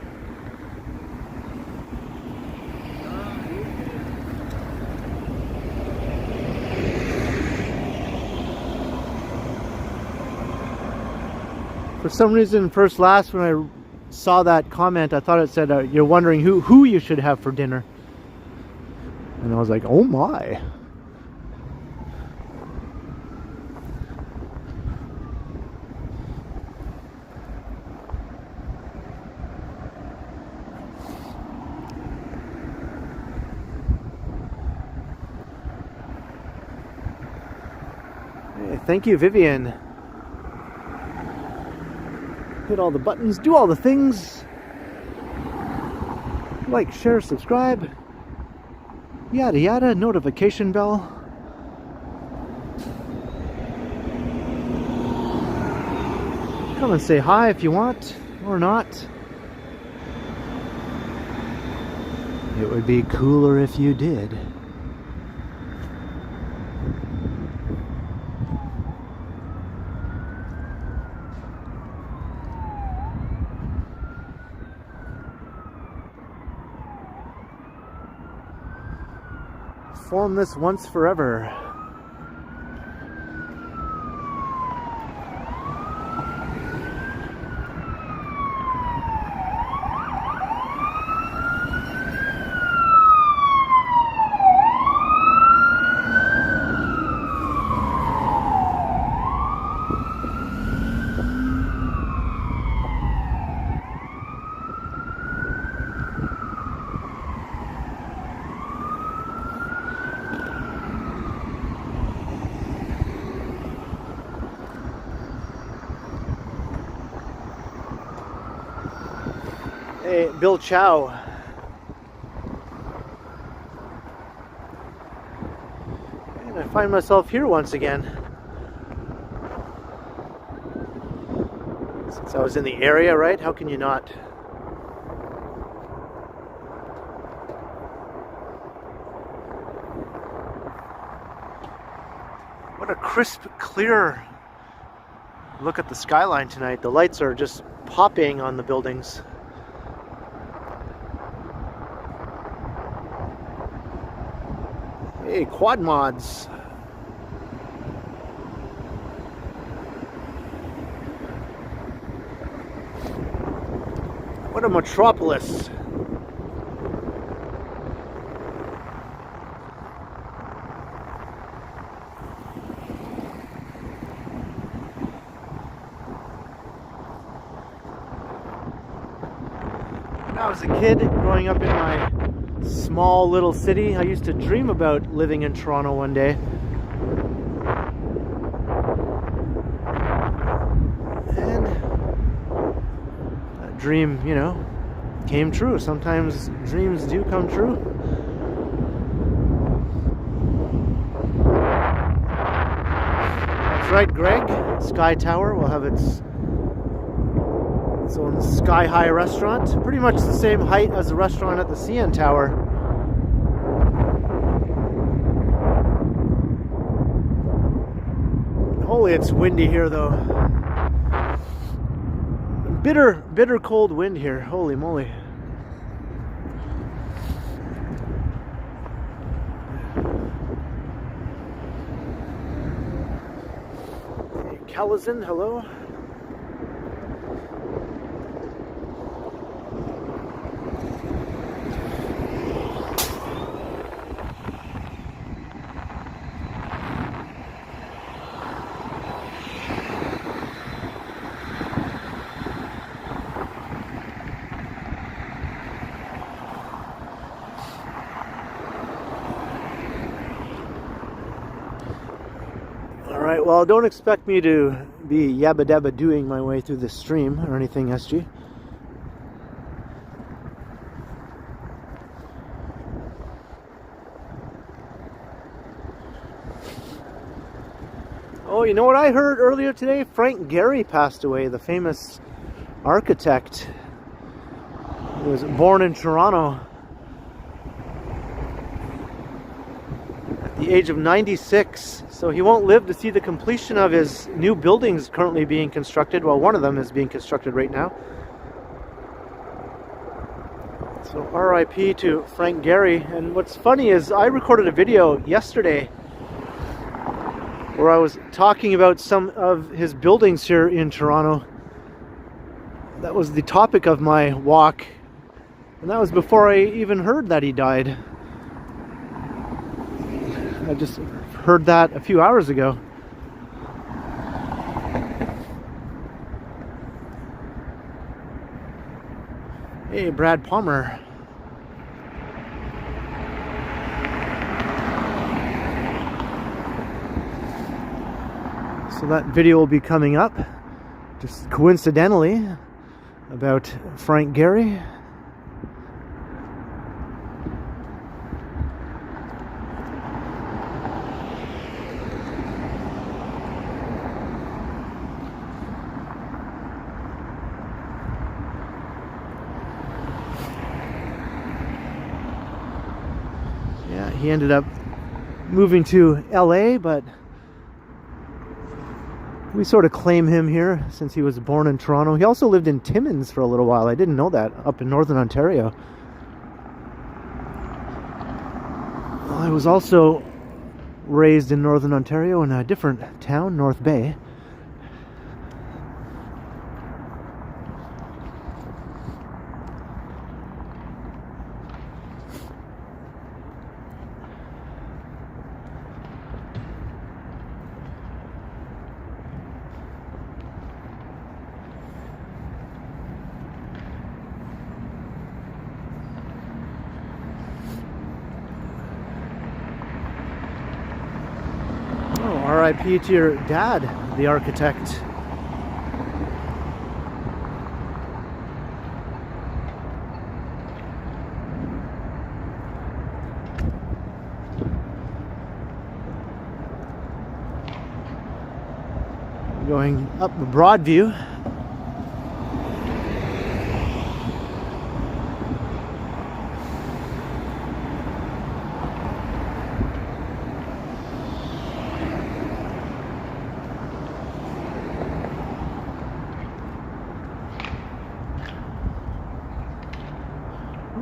For some reason, last when I saw that comment, I thought it said you're wondering who you should have for dinner. And I was like, oh my. Hey, thank you, Vivian. Hit all the buttons, do all the things. Like, share, subscribe. Yada yada, notification bell. Come and say hi if you want, or not. It would be cooler if you did. Form this once forever. Hey, Bill Chow. And I find myself here once again. Since I was in the area, right? How can you not? What a crisp, clear look at the skyline tonight. The lights are just popping on the buildings. Hey, quad mods. What a metropolis. When I was a kid growing up in my small little city, I used to dream about living in Toronto one day. And that dream, you know, came true. Sometimes dreams do come true. That's right, Greg. Sky Tower will have its own sky-high restaurant. Pretty much the same height as the restaurant at the CN Tower. Holy, it's windy here though. Bitter cold wind here. Holy moly. Hey, Calazin, hello. Well, don't expect me to be yabba dabba doing my way through the stream or anything, SG. Oh, you know what I heard earlier today? Frank Gehry passed away, the famous architect. He was born in Toronto at the age of 96. So he won't live to see the completion of his new buildings currently being constructed. Well, one of them is being constructed right now. So RIP to Frank Gehry. And what's funny is I recorded a video yesterday where I was talking about some of his buildings here in Toronto. That was the topic of my walk. And that was before I even heard that he died. I just heard that a few hours ago. Hey, Brad Palmer. So that video will be coming up, just coincidentally, about Frank Gehry. Yeah, he ended up moving to LA, but we sort of claim him here since he was born in Toronto. He also lived in Timmins for a little while. I didn't know that, up in Northern Ontario. Well, I was also raised in Northern Ontario in a different town, North Bay. RIP to your dad, the architect. Going up Broadview.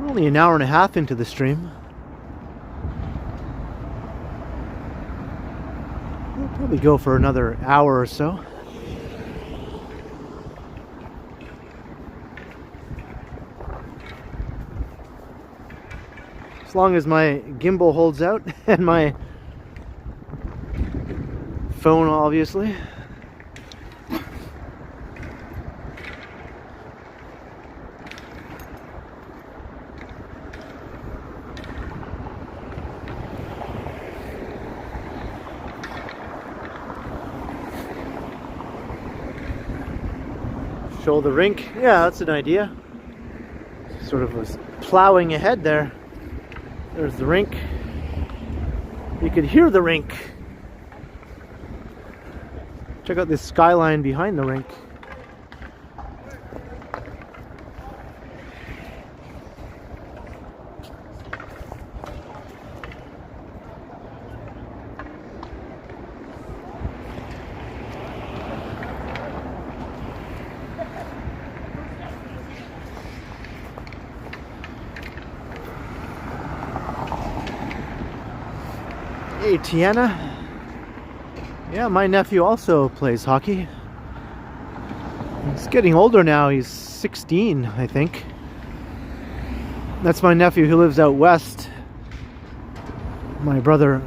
Only an hour and a half into the stream. We'll probably go for another hour or so. As long as my gimbal holds out and my phone, obviously. Show the rink. Yeah, that's an idea. Sort of was plowing ahead there. There's the rink. You could hear the rink. Check out this skyline behind the rink. Hey, Tiana. Yeah, my nephew also plays hockey. He's getting older now. He's 16, I think. That's my nephew who lives out west. My brother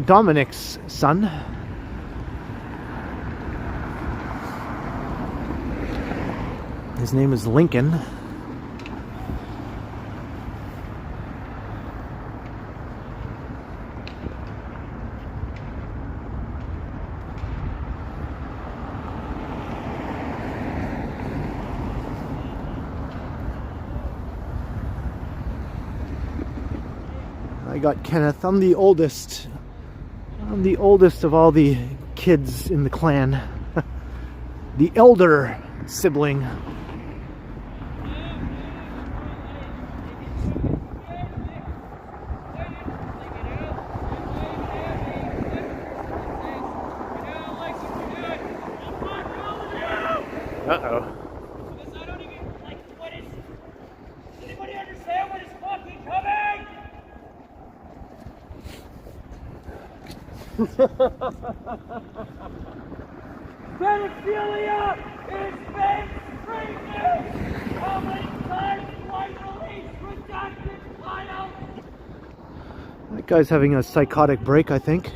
Dominic's son. His name is Lincoln. I got Kenneth. I'm the oldest. I'm the oldest of all the kids in the clan. The elder sibling. Uh-oh. Pedophilia is fake screaming! How many times do I release redacted files? That guy's having a psychotic break, I think.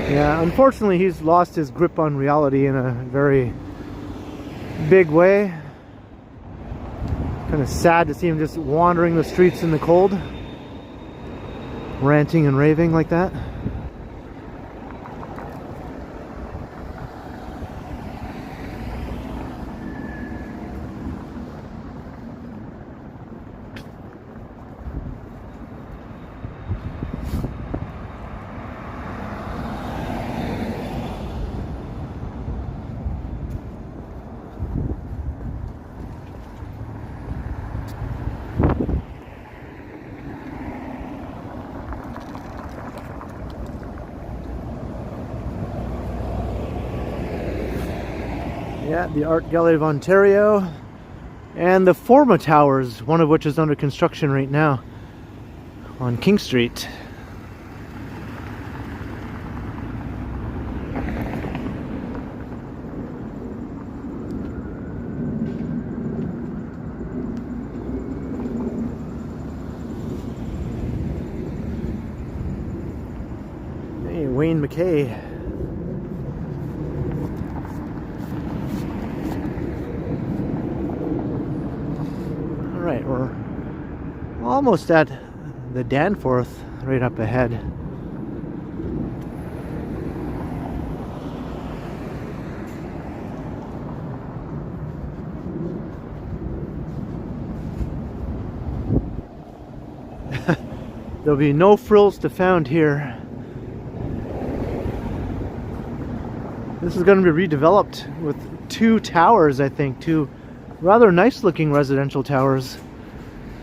Yeah, unfortunately he's lost his grip on reality in a very big way. Kind of sad to see him just wandering the streets in the cold, ranting and raving like that. Yeah, the Art Gallery of Ontario and the Forma Towers, one of which is under construction right now on King Street. Hey, Wayne McKay. Alright, we're almost at the Danforth right up ahead. There'll be no frills to found here. This is going to be redeveloped with 2 towers, I think, 2 rather nice looking residential towers.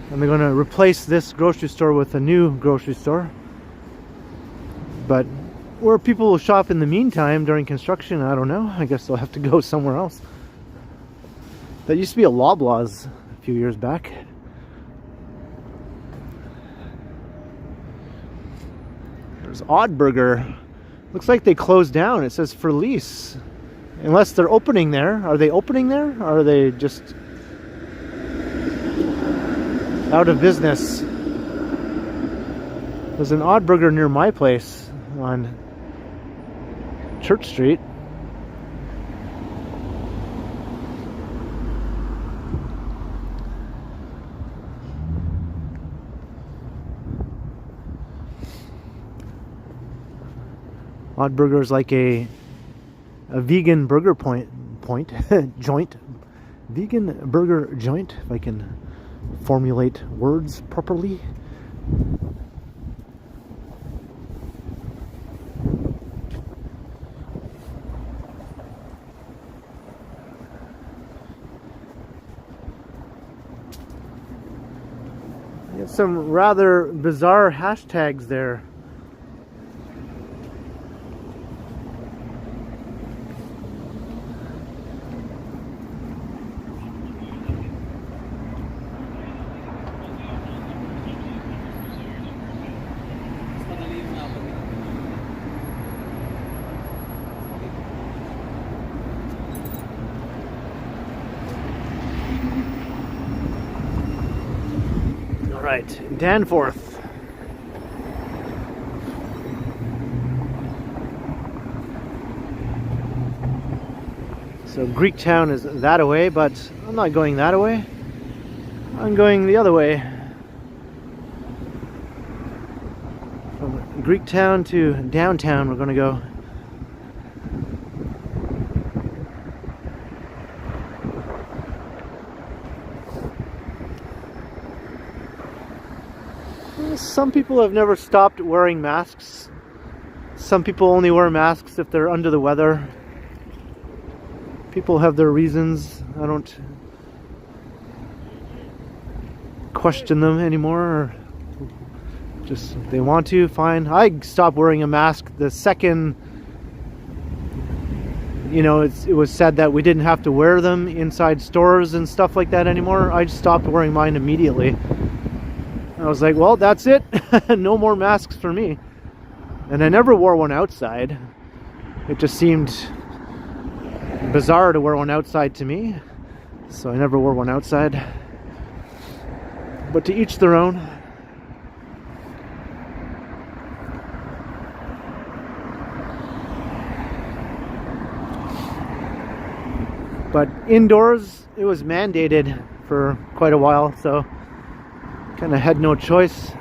And they're going to replace this grocery store with a new grocery store. But where people will shop in the meantime during construction, I don't know. I guess they'll have to go somewhere else. That used to be a Loblaws a few years back. There's Odd Burger. Looks like they closed down. It says for lease. Unless they're opening there. Are they opening there? Or are they just out of business? There's an Odd Burger near my place on Church Street. Odd Burger is like a vegan burger joint. Vegan burger joint, if I can formulate words properly. You have some rather bizarre hashtags there. Right, Danforth. So Greektown is that way, but I'm not going that way. I'm going the other way. From Greektown to downtown we're going to go. Some people have never stopped wearing masks. Some people only wear masks if they're under the weather. People have their reasons. I don't question them anymore. Or just if they want to, fine. I stopped wearing a mask the second you know, it was said that we didn't have to wear them inside stores and stuff like that anymore. I just stopped wearing mine immediately. I was like, well, that's it. No more masks for me. And I never wore one outside. It just seemed bizarre to wear one outside to me. So I never wore one outside. But to each their own. But indoors, it was mandated for quite a while, so kind of had no choice.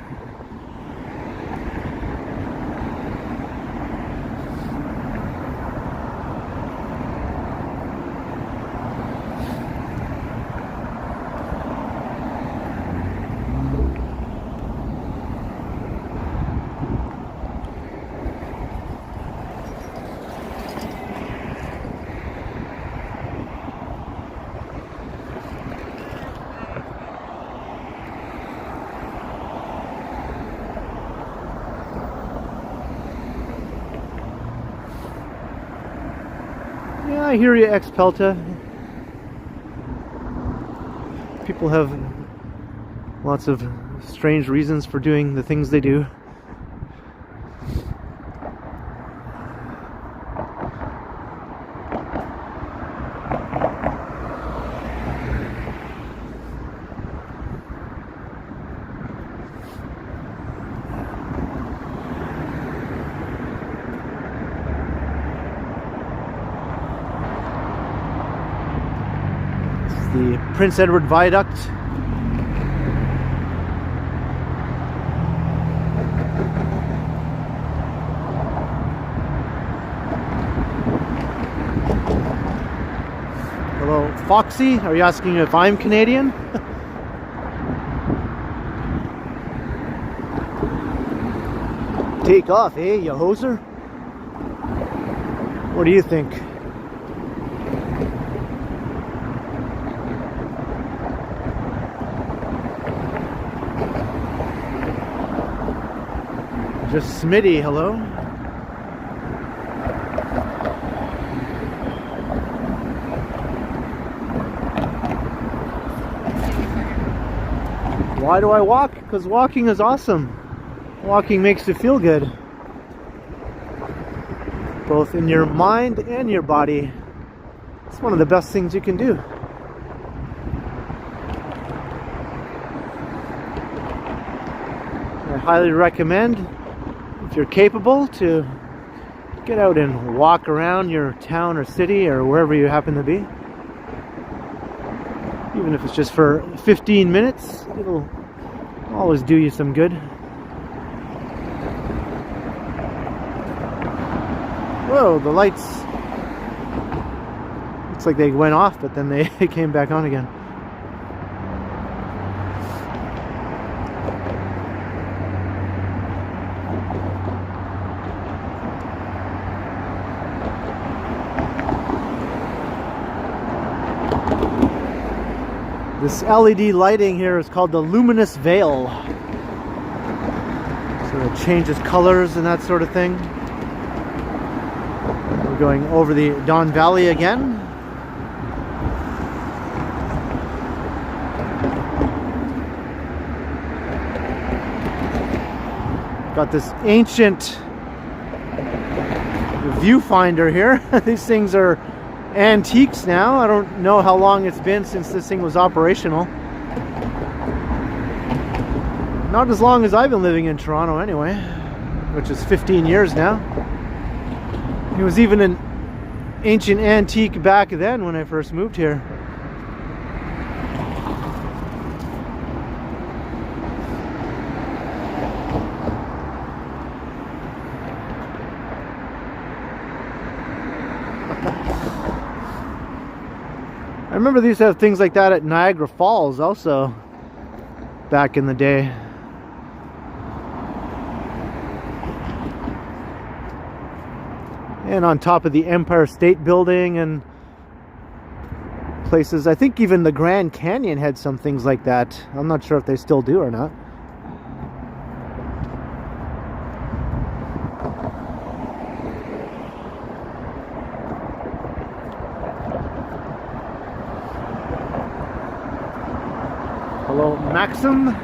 Yeah, I hear you, ex-Pelta. People have lots of strange reasons for doing the things they do. The Prince Edward Viaduct. Hello, Foxy. Are you asking if I'm Canadian? Take off, eh, you hoser? What do you think? Just Smitty, hello. Why do I walk? Because walking is awesome. Walking makes you feel good. Both in your mind and your body. It's one of the best things you can do. I highly recommend, if you're capable, to get out and walk around your town or city or wherever you happen to be. Even if it's just for 15 minutes, it'll always do you some good. Whoa, the lights, looks like they went off, but then they came back on again. This LED lighting here is called the luminous veil. So it changes colors and that sort of thing. We're going over the Don Valley again. Got this ancient viewfinder here. These things are antiques now. I don't know how long it's been since this thing was operational. Not as long as I've been living in Toronto anyway, which is 15 years now. It was even an ancient antique back then when I first moved here. I remember they used to have things like that at Niagara Falls also back in the day. And on top of the Empire State Building and places. I think even the Grand Canyon had some things like that. I'm not sure if they still do or not. Maxim.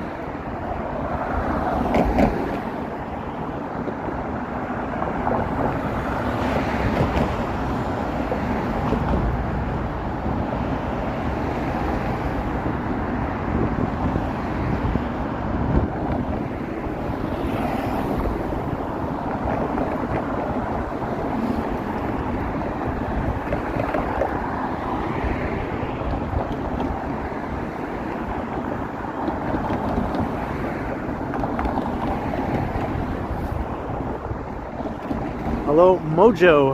Hello, Mojo.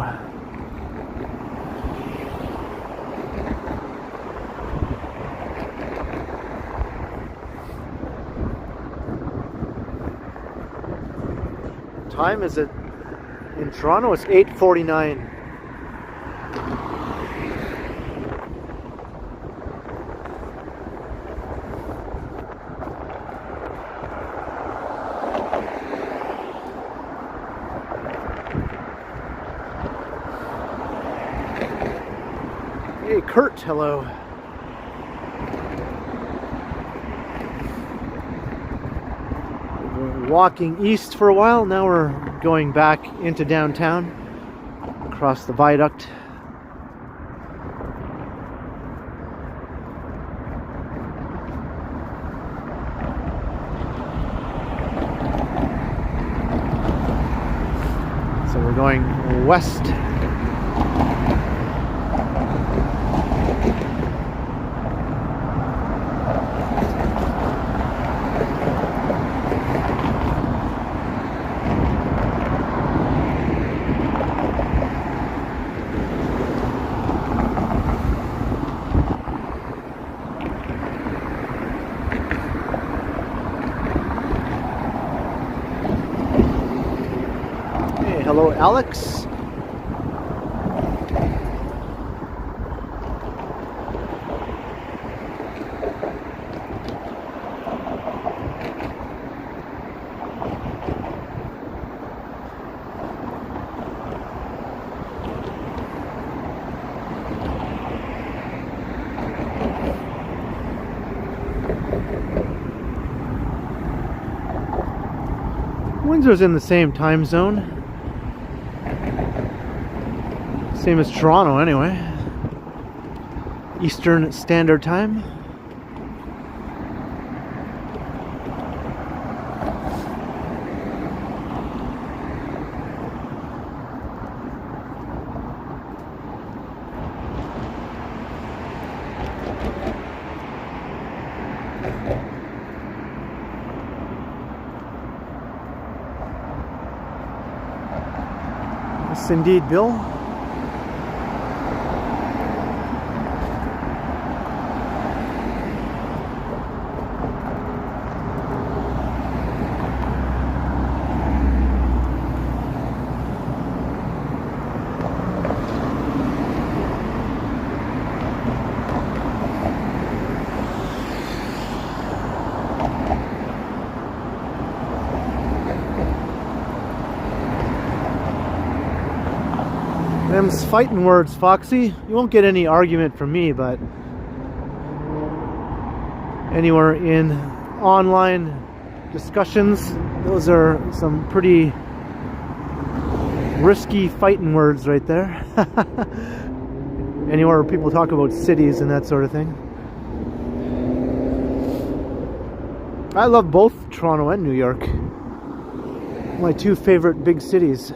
Time is it in Toronto? It's 8:49. Hey, Kurt, hello. We're walking east for a while. Now we're going back into downtown, across the Viaduct. So we're going west. Hello, Alex. Windsor's in the same time zone. Same as Toronto, anyway. Eastern Standard Time. Yes, indeed, Bill. Them's fighting words, Foxy. You won't get any argument from me, but anywhere in online discussions, those are some pretty risky fighting words right there. Anywhere people talk about cities and that sort of thing. I love both Toronto and New York. My two favorite big cities.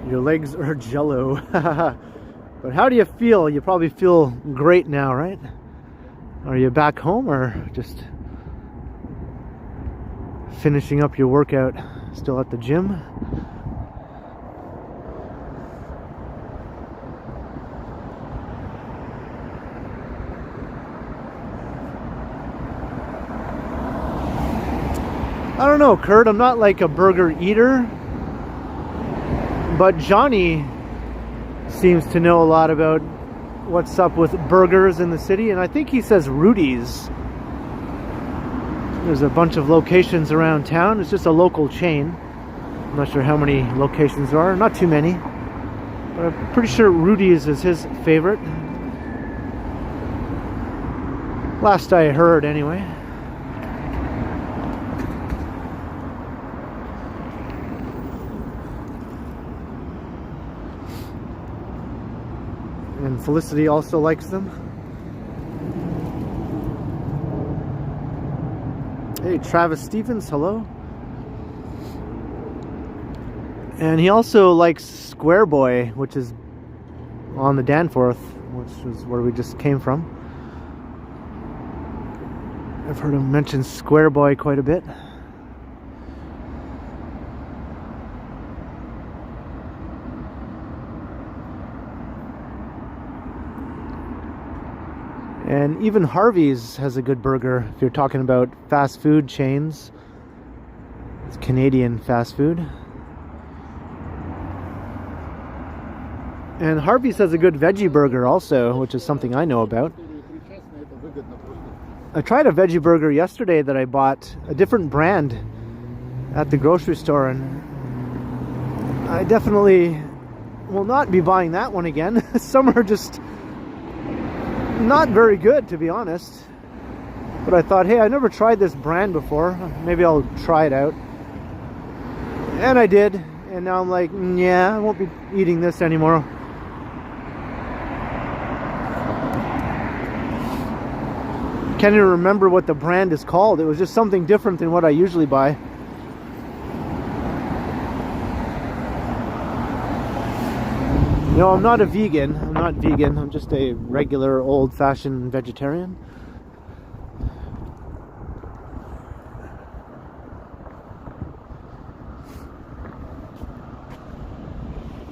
Your legs are jello. But how do you feel? You probably feel great now, right? Are you back home or just finishing up your workout? Still at the gym? I don't know, Kurt. I'm not like a burger eater. But Johnny seems to know a lot about what's up with burgers in the city, and I think he says Rudy's. There's a bunch of locations around town. It's just a local chain. I'm not sure how many locations there are. Not too many. But I'm pretty sure Rudy's is his favorite. Last I heard, anyway. And Felicity also likes them. Hey, Travis Stevens, hello. And he also likes Square Boy, which is on the Danforth, which is where we just came from. I've heard him mention Square Boy quite a bit. And even Harvey's has a good burger if you're talking about fast food chains. It's Canadian fast food. And Harvey's has a good veggie burger also, which is something I know about. I tried a veggie burger yesterday that I bought, a different brand, at the grocery store, and I definitely will not be buying that one again. Some are just not very good, to be honest. But I thought, hey, I never tried this brand before. Maybe I'll try it out. And I did. And now I'm like, yeah, I won't be eating this anymore. Can't even remember what the brand is called. It was just something different than what I usually buy. No, I'm not a vegan. I'm not vegan. I'm just a regular old-fashioned vegetarian.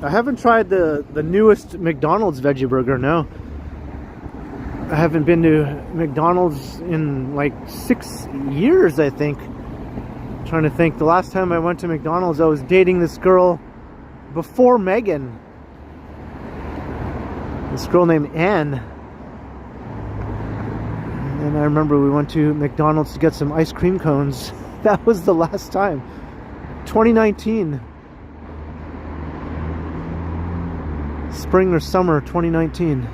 I haven't tried the newest McDonald's veggie burger, no. I haven't been to McDonald's in like 6 years, I think. I'm trying to think. The last time I went to McDonald's, I was dating this girl before Megan. This girl named Anne. And I remember we went to McDonald's to get some ice cream cones. That was the last time. 2019. Spring or summer 2019.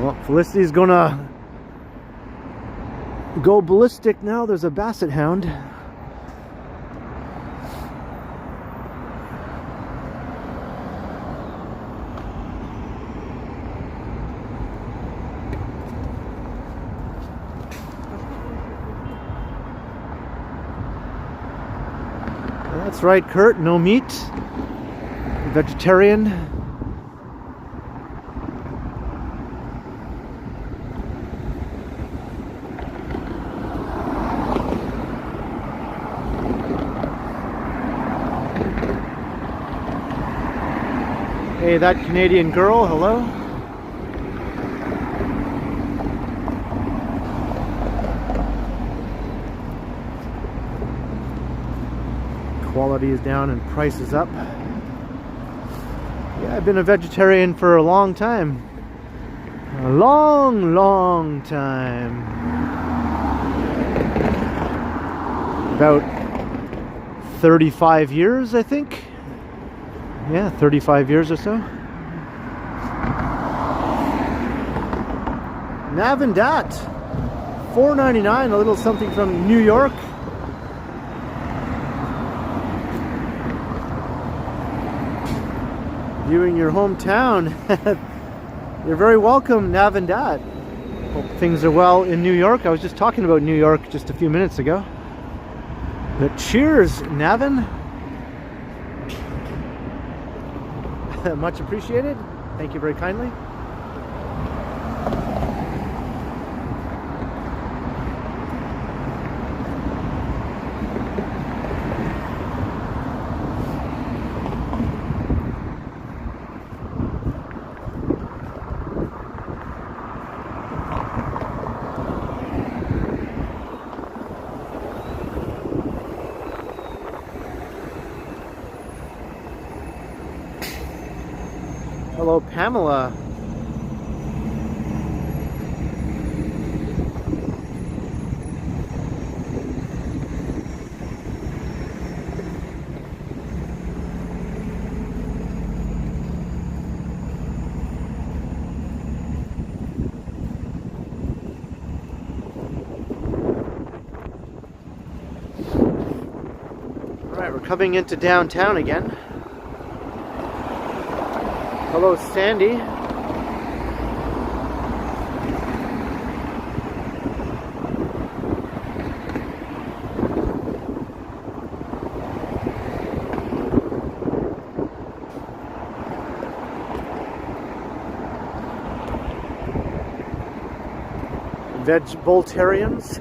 Well, Felicity's gonna go ballistic now. There's a Basset Hound. That's right, Kurt. No meat. Vegetarian. Hey, that Canadian girl, hello. Quality is down and price is up. Yeah, I've been a vegetarian for a long time. A long, long time. About 35 years, I think. Yeah, 35 years or so. Nav and Dat, $4.99, a little something from New York. Viewing your hometown. You're very welcome, Nav and Dat. Hope things are well in New York. I was just talking about New York just a few minutes ago. But cheers, Navin. Much appreciated. Thank you very kindly. Hello, Pamela. Alright, we're coming into downtown again. Hello, Sandy. Veg-boltarians.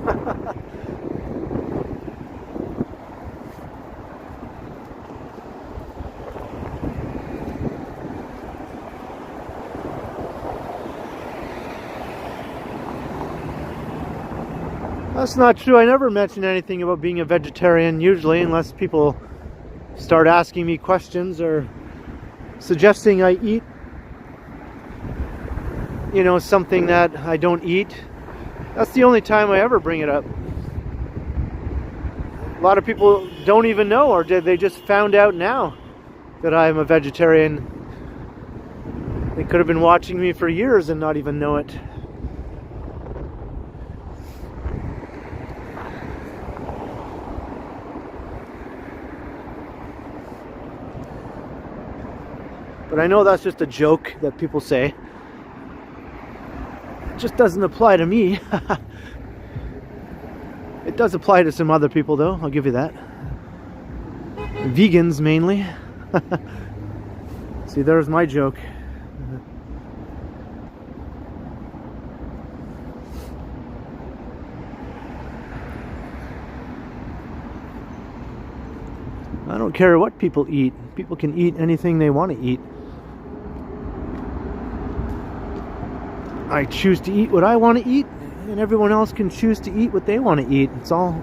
That's not true. I never mention anything about being a vegetarian usually, unless people start asking me questions or suggesting I eat, you know, something that I don't eat. That's the only time I ever bring it up. A lot of people don't even know, or did they just found out now that I'm a vegetarian? They could have been watching me for years and not even know it. But I know that's just a joke that people say. It just doesn't apply to me. It does apply to some other people though, I'll give you that. Vegans mainly. See, there's my joke. I don't care what people eat. People can eat anything they want to eat. I choose to eat what I want to eat, and everyone else can choose to eat what they want to eat. It's all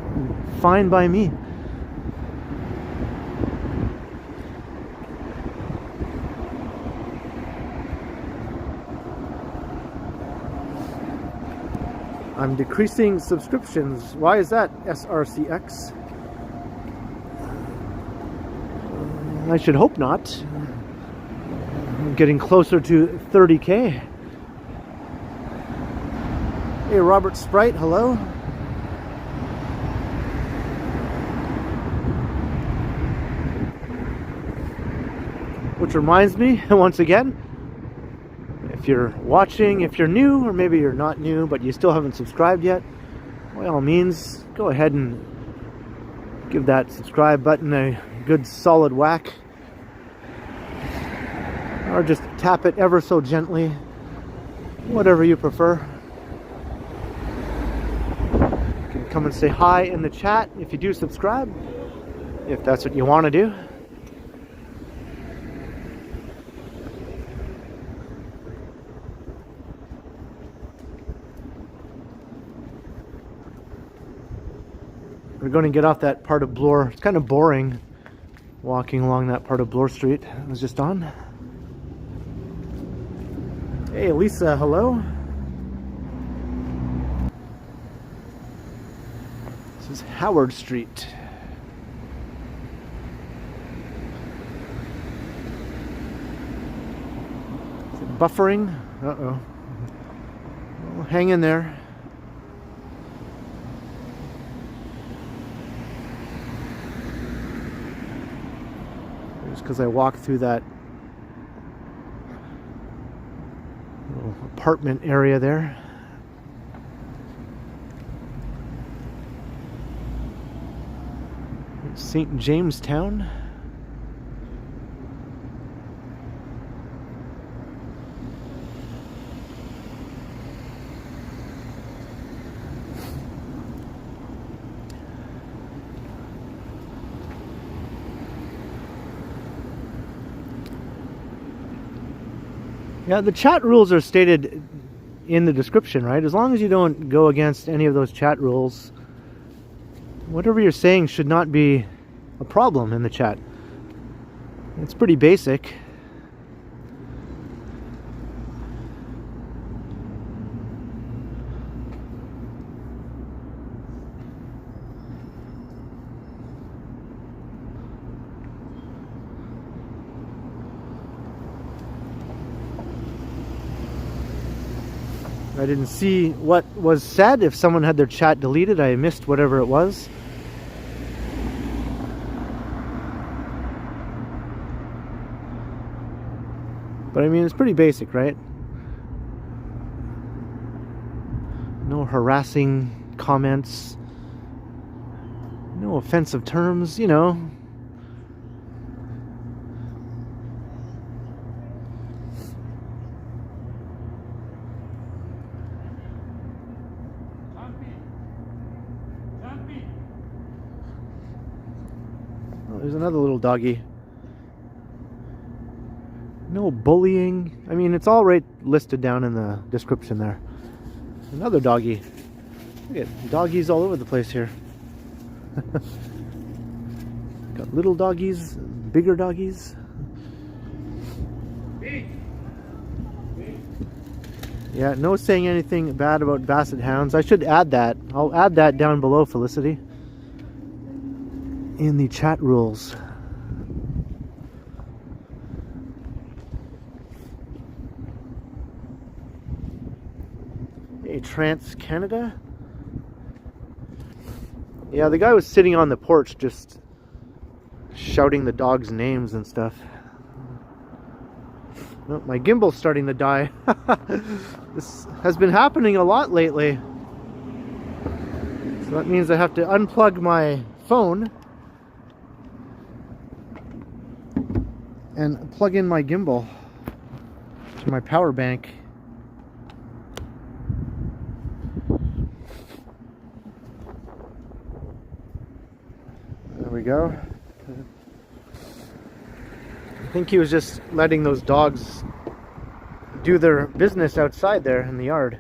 fine by me. I'm decreasing subscriptions. Why is that, SRCX? I should hope not. I'm getting closer to 30K. Hey, Robert Sprite, hello. Which reminds me, once again, if you're watching, if you're new, or maybe you're not new, but you still haven't subscribed yet, by all means, go ahead and give that subscribe button a good solid whack. Or just tap it ever so gently, whatever you prefer. You can come and say hi in the chat if you do subscribe, if that's what you want to do. We're going to get off that part of Bloor. It's kind of boring walking along that part of Bloor Street I was just on. Hey, Lisa, hello. This is Howard Street. Is it buffering? Uh-oh. Well, hang in there. Just because I walked through that little apartment area there. St. Jamestown. Yeah, the chat rules are stated in the description, right? As long as you don't go against any of those chat rules, whatever you're saying should not be a problem in the chat. It's pretty basic. I didn't see what was said. If someone had their chat deleted, I missed whatever it was. But I mean, it's pretty basic, right? No harassing comments, no offensive terms, you know. Oh, there's another little doggy. No bullying. I mean, it's all right listed down in the description there. Another doggy. Look at doggies all over the place here. Got little doggies, bigger doggies. Yeah, no saying anything bad about Basset Hounds. I should add that. I'll add that down below, Felicity, in the chat rules. Trans Canada. Yeah, the guy was sitting on the porch just shouting the dog's names and stuff. Oh, my gimbal's starting to die. This has been happening a lot lately. So that means I have to unplug my phone and plug in my gimbal to my power bank. There we go. I think he was just letting those dogs do their business outside there in the yard.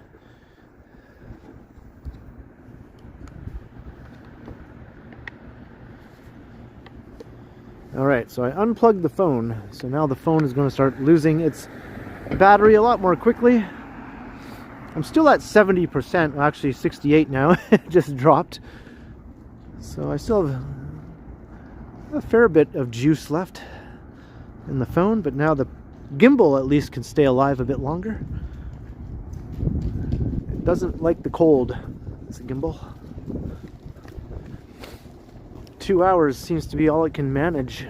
Alright, so I unplugged the phone. So now the phone is going to start losing its battery a lot more quickly. I'm still at 70%, well, actually 68 now. It just dropped. So I still have a fair bit of juice left in the phone, but now the gimbal at least can stay alive a bit longer. It doesn't like the cold, it's a gimbal. 2 hours seems to be all it can manage.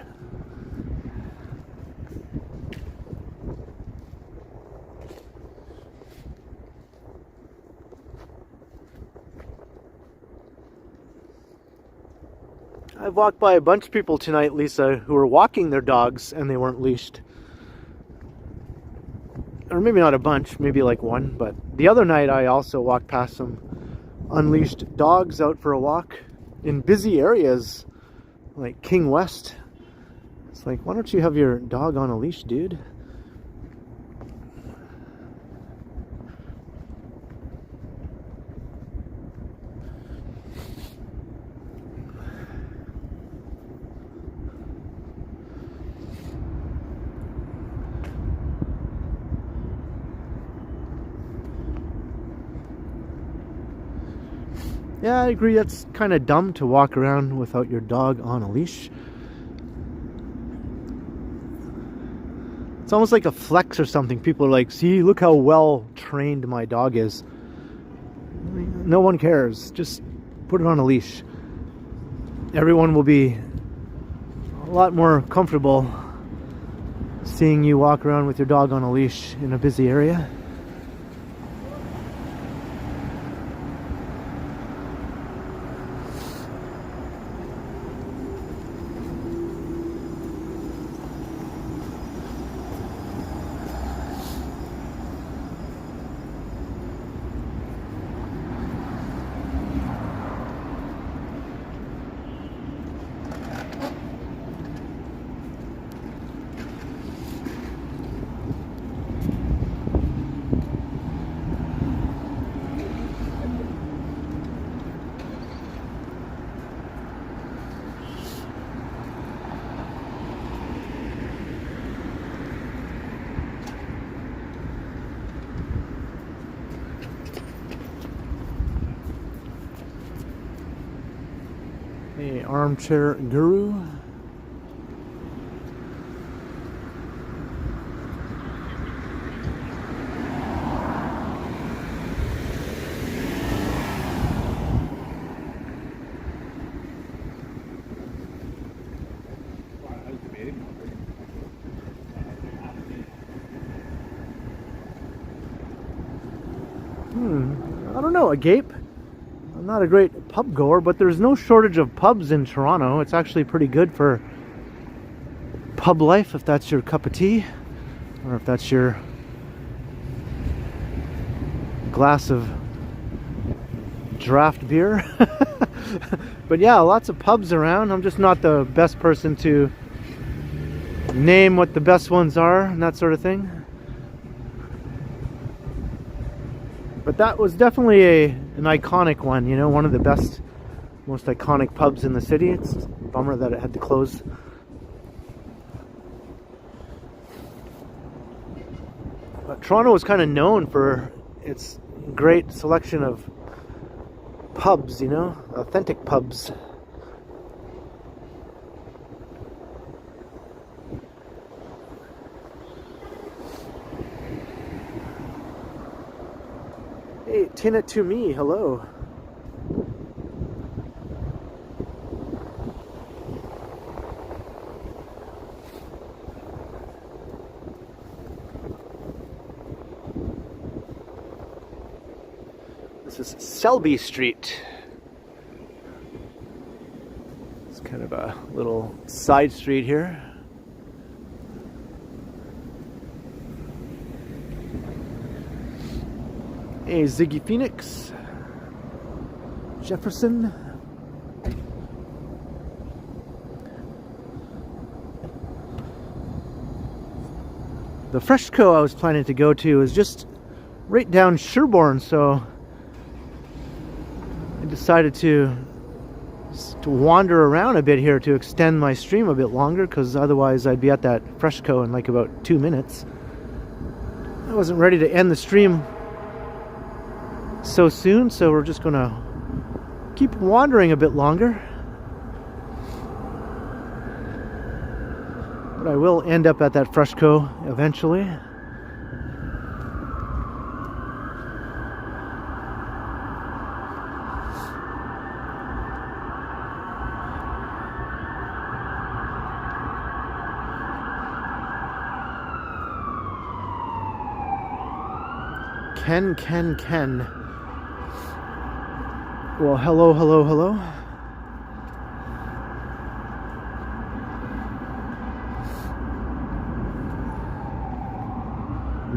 I've walked by a bunch of people tonight, Lisa, who were walking their dogs and they weren't leashed. Or maybe not a bunch, maybe like one, but the other night I also walked past some unleashed dogs out for a walk in busy areas like King West. It's like, why don't you have your dog on a leash, dude? Yeah, I agree, that's kind of dumb to walk around without your dog on a leash. It's almost like a flex or something. People are like, see, look how well trained my dog is. No one cares. Just put it on a leash. Everyone will be a lot more comfortable seeing you walk around with your dog on a leash in a busy area. Hey, armchair guru. I don't know, agape. I'm not a great pub goer, but there's no shortage of pubs in Toronto. It's actually pretty good for pub life if that's your cup of tea, or if that's your glass of draft beer. But yeah, lots of pubs around. I'm just not the best person to name what the best ones are and that sort of thing. But that was definitely an iconic one, you know, one of the best, most iconic pubs in the city. It's a bummer that it had to close. But Toronto was kind of known for its great selection of pubs, you know, authentic pubs. Hey, tin it to me, hello. This is Selby Street. It's kind of a little side street here. Hey, Ziggy Phoenix, Jefferson. The FreshCo I was planning to go to is just right down Sherbourne, so I decided to wander around a bit here to extend my stream a bit longer, because otherwise I'd be at that FreshCo in like about 2 minutes. I wasn't ready to end the stream so soon, so we're just gonna keep wandering a bit longer. But I will end up at that FreshCo eventually. Ken. Well, hello.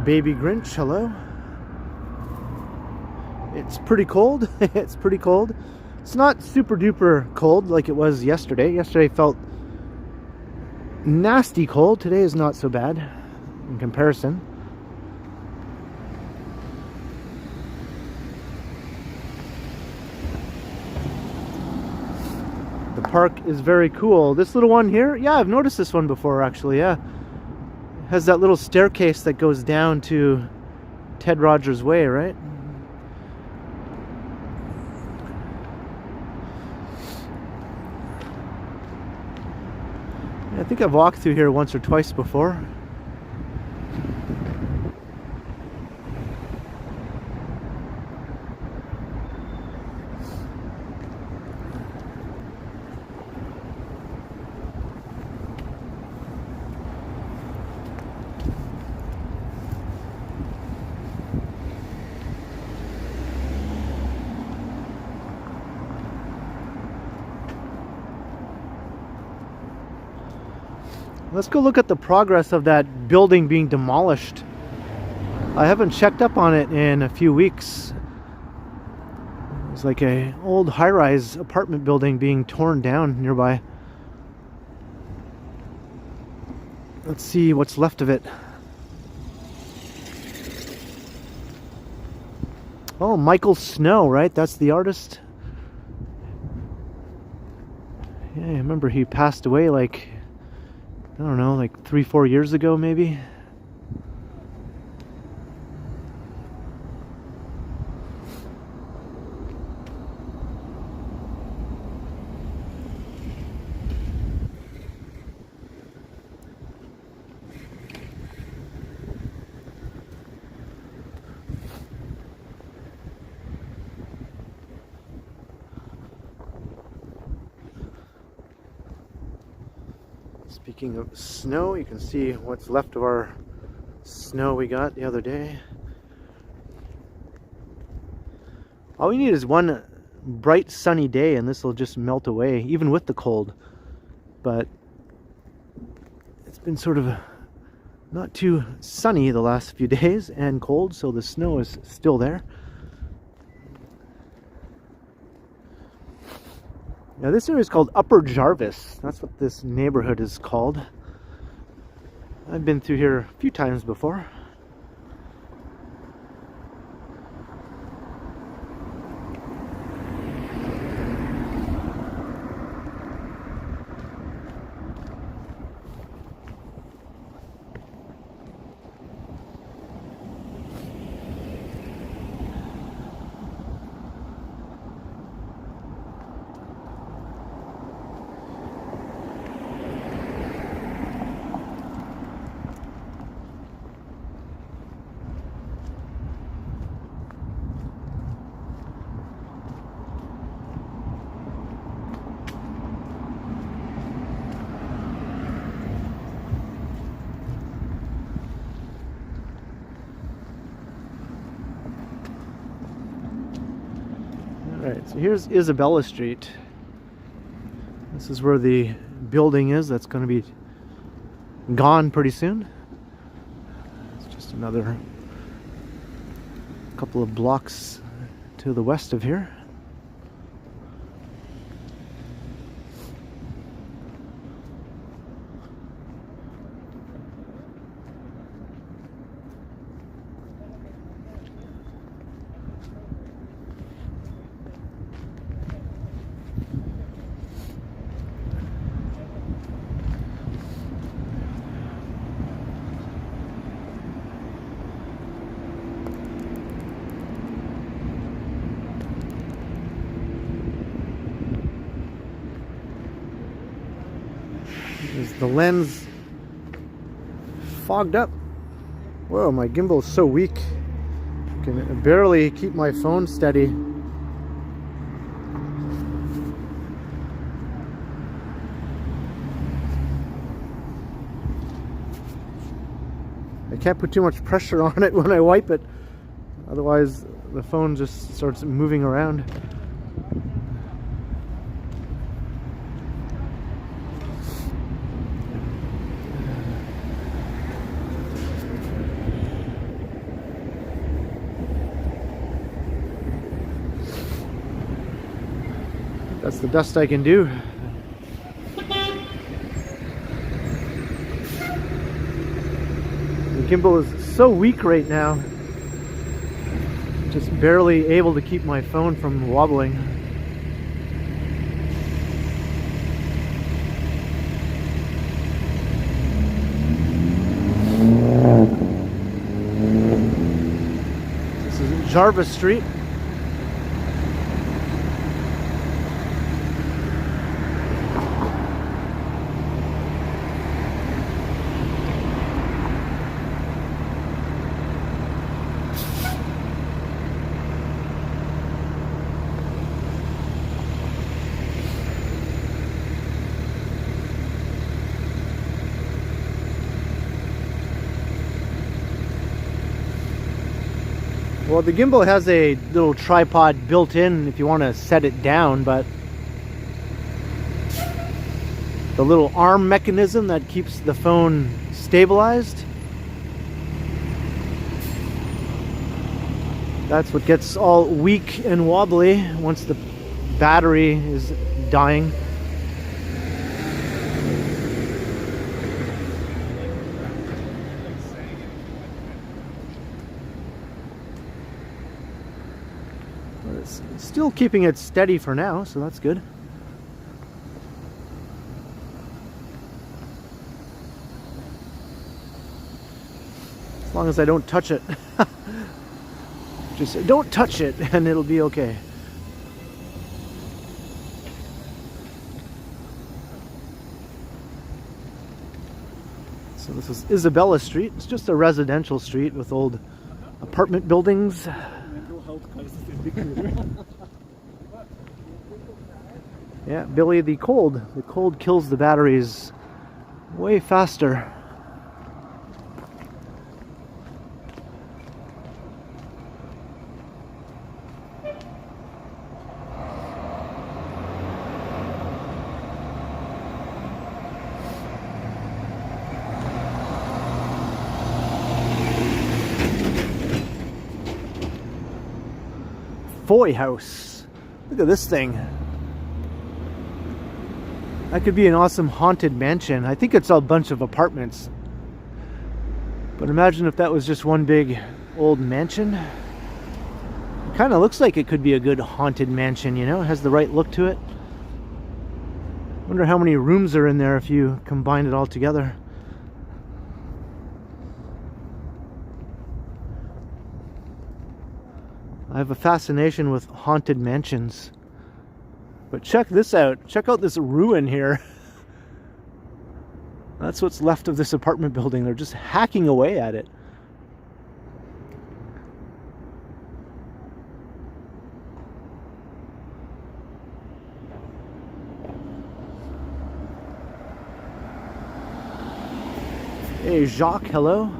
Baby Grinch, hello. It's pretty cold. It's pretty cold. It's not super duper cold like it was yesterday. Yesterday felt nasty cold. Today is not so bad in comparison. The park is very cool. This little one here, yeah, I've noticed this one before actually, yeah. It has that little staircase that goes down to Ted Rogers Way, right? Yeah, I think I've walked through here once or twice before. Let's go look at the progress of that building being demolished. I haven't checked up on it in a few weeks. It's like an old high-rise apartment building being torn down nearby. Let's see what's left of it. Oh, Michael Snow, right? That's the artist. Yeah, I remember he passed away like, I don't know, like 3-4 years ago maybe. Speaking of snow, you can see what's left of our snow we got the other day. All we need is one bright sunny day and this will just melt away, even with the cold. But it's been sort of not too sunny the last few days and cold, so the snow is still there. Now this area is called Upper Jarvis. That's what this neighborhood is called. I've been through here a few times before. Alright, so here's Isabella Street. This is where the building is that's going to be gone pretty soon. It's just another couple of blocks to the west of here. Is the lens fogged up? Whoa, my gimbal is so weak. I can barely keep my phone steady. I can't put too much pressure on it when I wipe it, otherwise the phone just starts moving around. That's the best I can do. The gimbal is so weak right now. Just barely able to keep my phone from wobbling. This is Jarvis Street. Well, the gimbal has a little tripod built in if you want to set it down, but the little arm mechanism that keeps the phone stabilized, that's what gets all weak and wobbly once the battery is dying. It's still keeping it steady for now, so that's good. As long as I don't touch it. Just don't touch it and it'll be okay. So this is Isabella Street. It's just a residential street with old apartment buildings. Yeah, Billy, the cold kills the batteries way faster. Foy House. Look at this thing. That could be an awesome haunted mansion. I think it's a bunch of apartments. But imagine if that was just one big old mansion. It kind of looks like it could be a good haunted mansion, you know? It has the right look to it. Wonder how many rooms are in there if you combine it all together. I have a fascination with haunted mansions. But check this out. Check out this ruin here. That's what's left of this apartment building. They're just hacking away at it. Hey, Jacques, hello.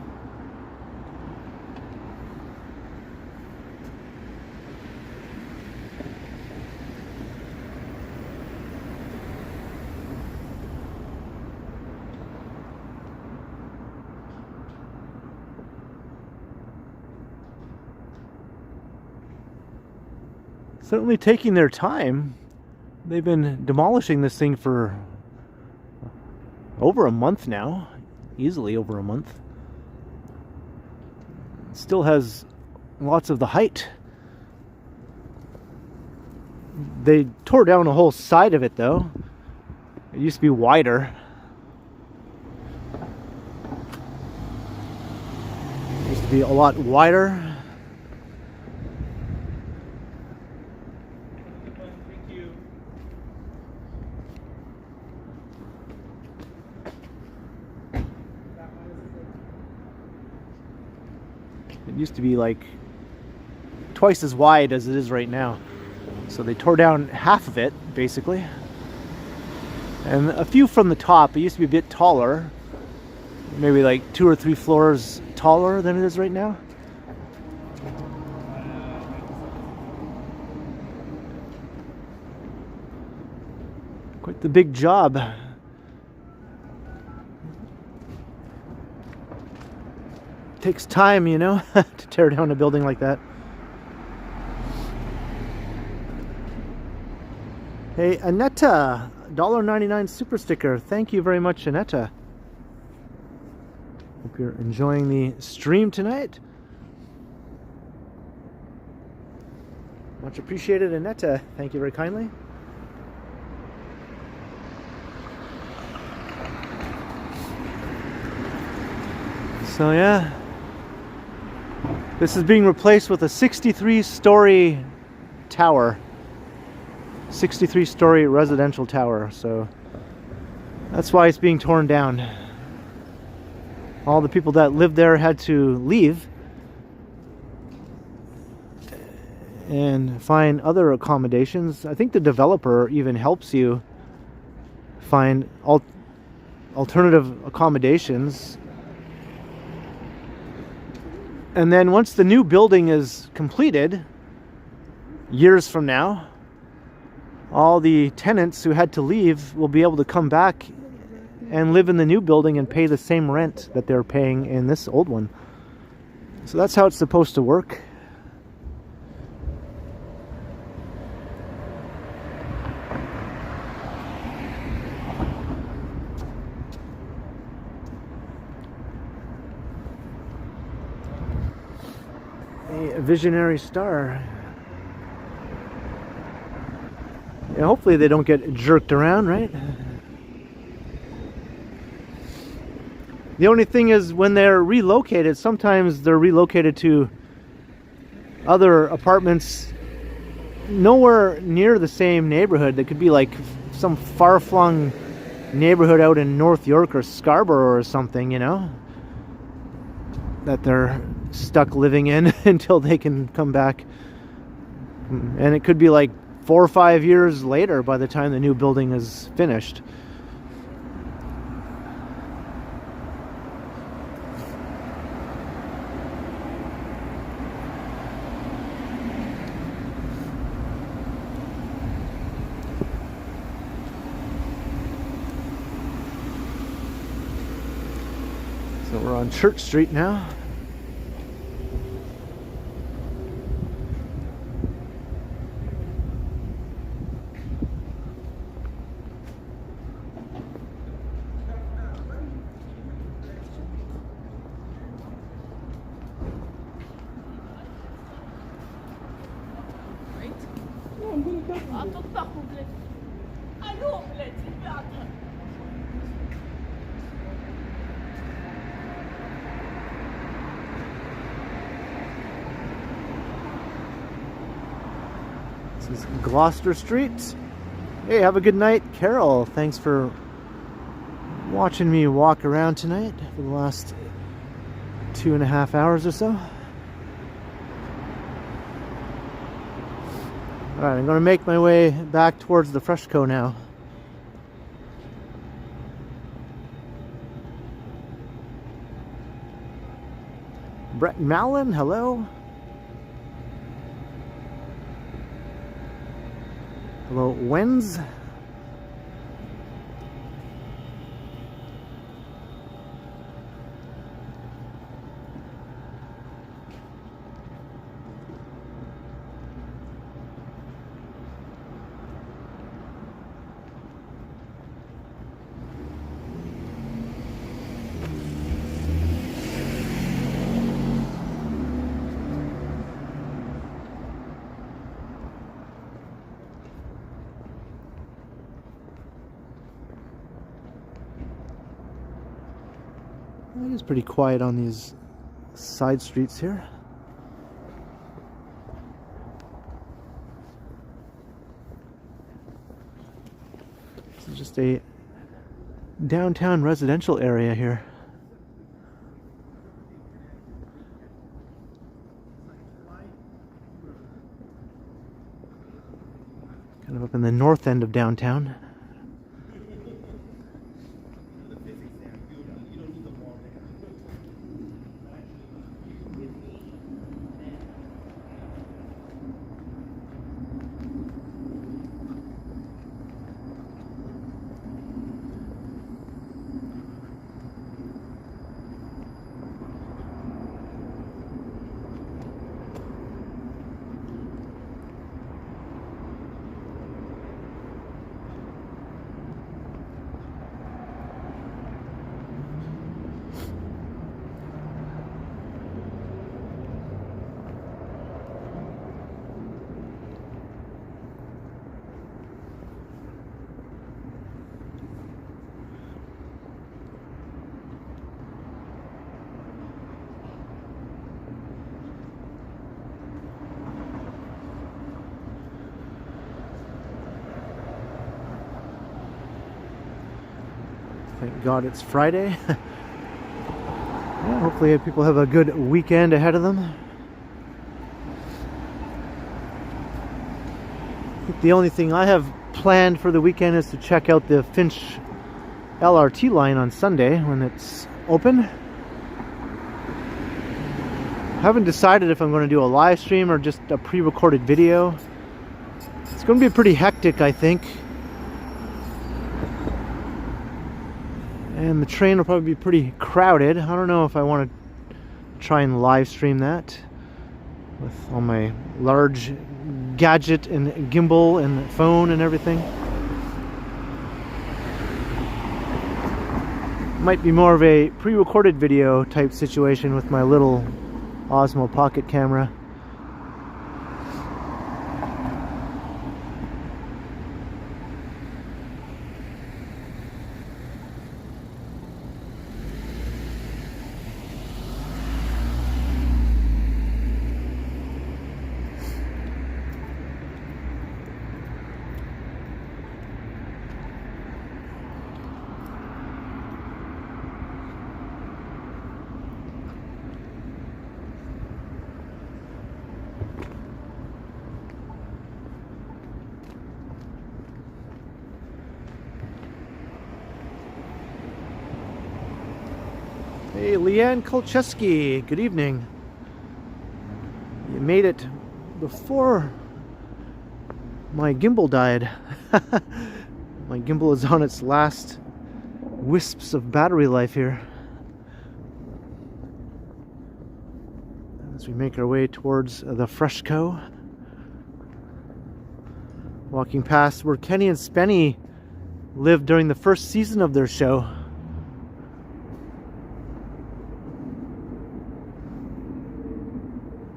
Certainly taking their time. They've been demolishing this thing for over a month now. Easily over a month. It still has lots of the height. They tore down a whole side of it though. It used to be wider. It used to be a lot wider. It used to be like twice as wide as it is right now. So they tore down half of it, basically. And a few from the top. It used to be a bit taller. Maybe like 2 or 3 floors taller than it is right now. Quite the big job. Takes time, you know, to tear down a building like that. Hey, Anetta, $1.99 super sticker. Thank you very much, Anetta. Hope you're enjoying the stream tonight. Much appreciated, Anetta. Thank you very kindly. So yeah. This is being replaced with a 63-story tower. 63-story residential tower. So that's why it's being torn down. All the people that lived there had to leave and find other accommodations. I think the developer even helps you find alternative accommodations. And then once the new building is completed, years from now, all the tenants who had to leave will be able to come back and live in the new building and pay the same rent that they're paying in this old one. So that's how it's supposed to work. A visionary star. Yeah, hopefully they don't get jerked around, right? The only thing is when they're relocated, sometimes they're relocated to other apartments nowhere near the same neighborhood. They could be like some far-flung neighborhood out in North York or Scarborough or something, you know, that they're stuck living in until they can come back. And it could be like 4 or 5 years later by the time the new building is finished. So we're on Church Street now. А тут нахуй, блядь. Алло, блядь, ребята. This is Gloucester Street. Hey, have a good night, Carol. Thanks for watching me walk around tonight for the last 2.5 hours or so. Alright, I'm going to make my way back towards the FreshCo now. Brett Mallon, hello. Hello, Wens. It is pretty quiet on these side streets here. This is just a downtown residential area here. Kind of up in the north end of downtown. Thank God it's Friday. Yeah, hopefully people have a good weekend ahead of them. I think the only thing I have planned for the weekend is to check out the Finch LRT line on Sunday when it's open. I haven't decided if I'm going to do a live stream or just a pre-recorded video. It's going to be pretty hectic, I think. And the train will probably be pretty crowded. I don't know if I want to try and live stream that with all my large gadget and gimbal and phone and everything. Might be more of a pre-recorded video type situation with my little Osmo Pocket camera. Hey, Leanne Kolcheski, good evening. You made it before my gimbal died. My gimbal is on its last wisps of battery life here. As we make our way towards the FreshCo. Walking past where Kenny and Spenny lived during the first season of their show.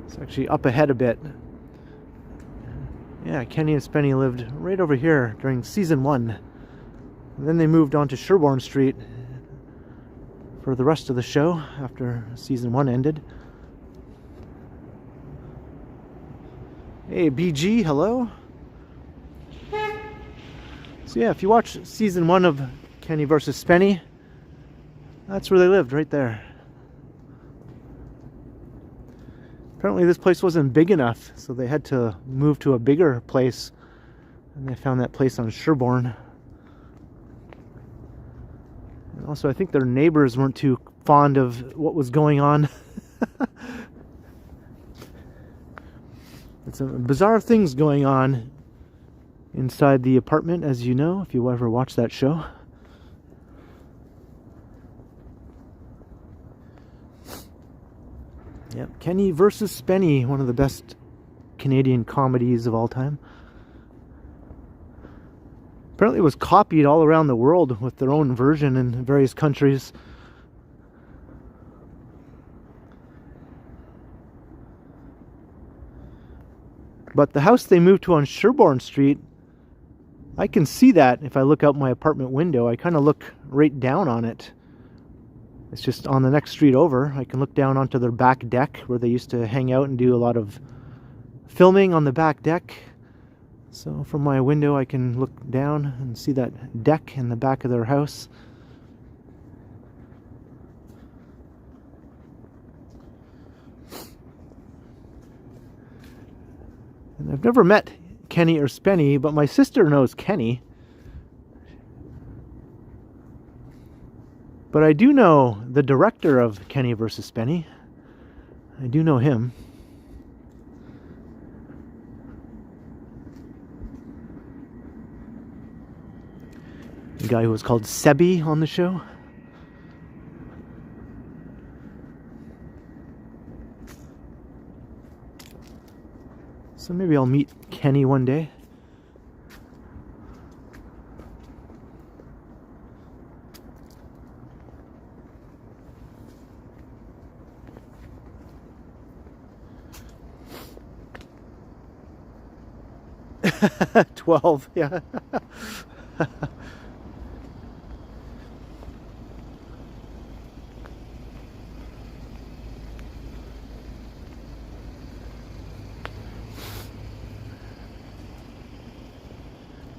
It's actually up ahead a bit. Yeah, Kenny and Spenny lived right over here during season 1. And then they moved on to Sherbourne Street for the rest of the show after season 1 ended. Hey, BG, hello. So yeah, if you watch season 1 of Kenny versus Spenny, that's where they lived, right there. Apparently this place wasn't big enough, so they had to move to a bigger place. And they found that place on Sherbourne. And also, I think their neighbors weren't too fond of what was going on. It's some bizarre things going on inside the apartment, as you know, if you ever watched that show. Yep, Kenny versus Spenny, one of the best Canadian comedies of all time. Apparently it was copied all around the world with their own version in various countries. But the house they moved to on Sherbourne Street, I can see that if I look out my apartment window. I kind of look right down on it. It's just on the next street over. I can look down onto their back deck where they used to hang out and do a lot of filming on the back deck. So from my window I can look down and see that deck in the back of their house. And I've never met Kenny or Spenny, but my sister knows Kenny. But I do know the director of Kenny versus Spenny. I do know him. The guy who was called Sebi on the show. So maybe I'll meet Kenny one day. $12, yeah.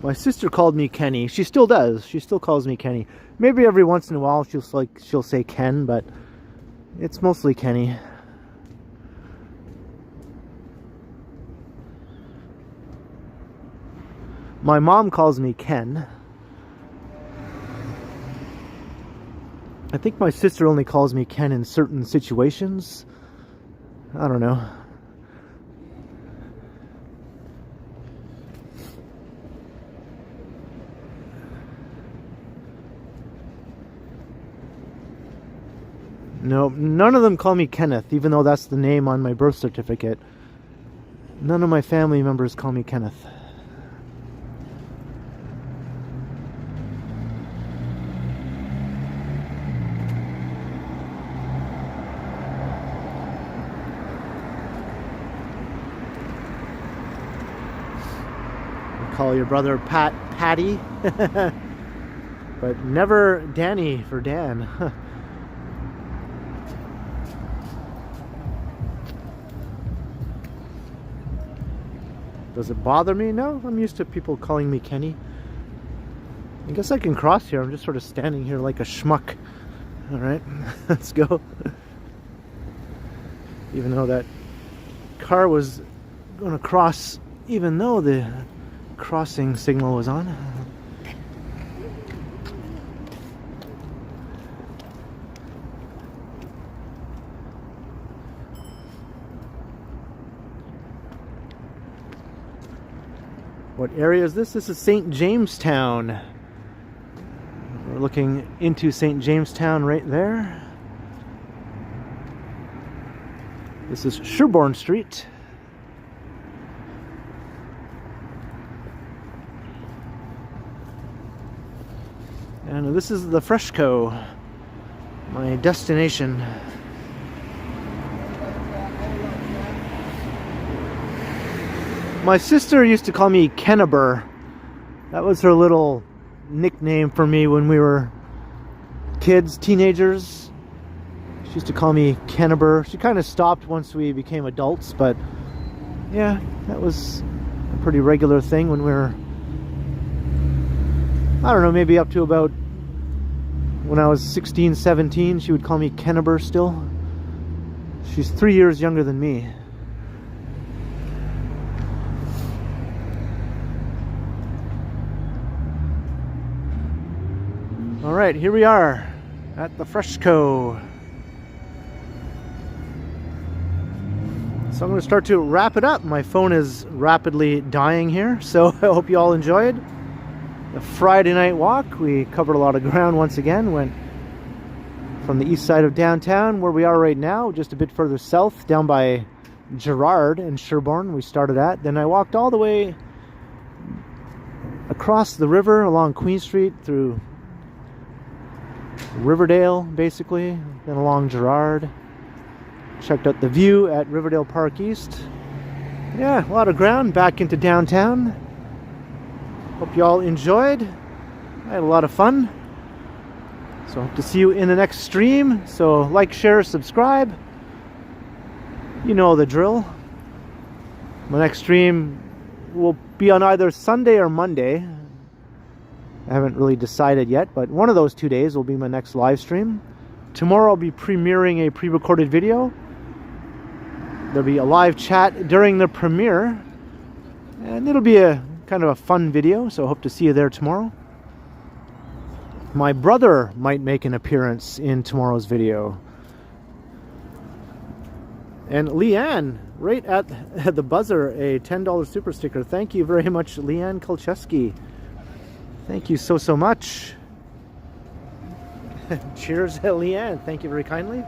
My sister called me Kenny. She still does. She still calls me Kenny. Maybe every once in a while she'll say Ken, but it's mostly Kenny. My mom calls me Ken. I think my sister only calls me Ken in certain situations. I don't know. No, none of them call me Kenneth, even though that's the name on my birth certificate. None of my family members call me Kenneth. Call your brother Patty, but never Danny for Dan. Does it bother me? No, I'm used to people calling me Kenny. I guess I can cross here. I'm just sort of standing here like a schmuck. Alright, let's go. Even though that car was going to cross, even though the crossing signal was on. What area is this? This is St. Jamestown. We're looking into St. Jamestown right there. This is Sherbourne Street. And this is the FreshCo, my destination. My sister used to call me Kenneber. That was her little nickname for me when we were kids, teenagers. She used to call me Kenneber. She kind of stopped once we became adults, but yeah, that was a pretty regular thing when we were, I don't know, maybe up to about when I was 16, 17, she would call me Kenneber still. She's 3 years younger than me. All right, here we are at the FreshCo. So I'm going to start to wrap it up. My phone is rapidly dying here, so I hope you all enjoyed the Friday night walk. We covered a lot of ground once again. Went from the east side of downtown, where we are right now, just a bit further south, down by Gerard and Sherborne we started at. Then I walked all the way across the river along Queen Street through Riverdale, basically, then along Gerard. Checked out the view at Riverdale Park East. Yeah, a lot of ground back into downtown. Hope you all enjoyed. I had a lot of fun. So hope to see you in the next stream. So like, share, subscribe. You know the drill. My next stream will be on either Sunday or Monday. I haven't really decided yet, but one of those 2 days will be my next live stream. Tomorrow I'll be premiering a pre-recorded video. There'll be a live chat during the premiere, and it'll be a kind of a fun video, so I hope to see you there tomorrow. My brother might make an appearance in tomorrow's video. And Leanne, right at the buzzer, a $10 super sticker. Thank you very much, Leanne Kolcheski. Thank you so much. Cheers, Leanne. Thank you very kindly.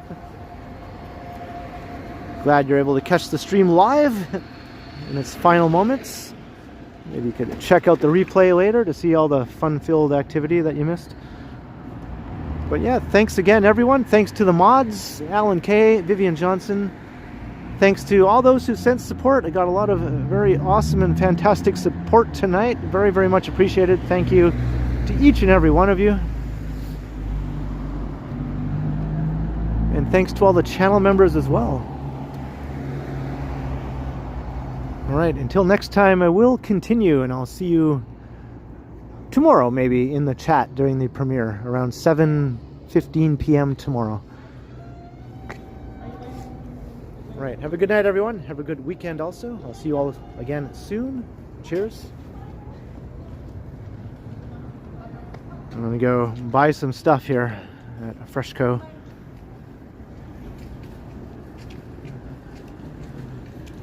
Glad you're able to catch the stream live in its final moments. Maybe you could check out the replay later to see all the fun-filled activity that you missed. But yeah, thanks again, everyone. Thanks to the mods, Alan K, Vivian Johnson. Thanks to all those who sent support. I got a lot of very awesome and fantastic support tonight. Very, very much appreciated. Thank you to each and every one of you. And thanks to all the channel members as well. Alright, until next time, I will continue, and I'll see you tomorrow, maybe, in the chat during the premiere, around 7:15 p.m. tomorrow. Alright, have a good night, everyone. Have a good weekend also. I'll see you all again soon. Cheers. I'm gonna go buy some stuff here at FreshCo.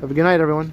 Have a good night, everyone.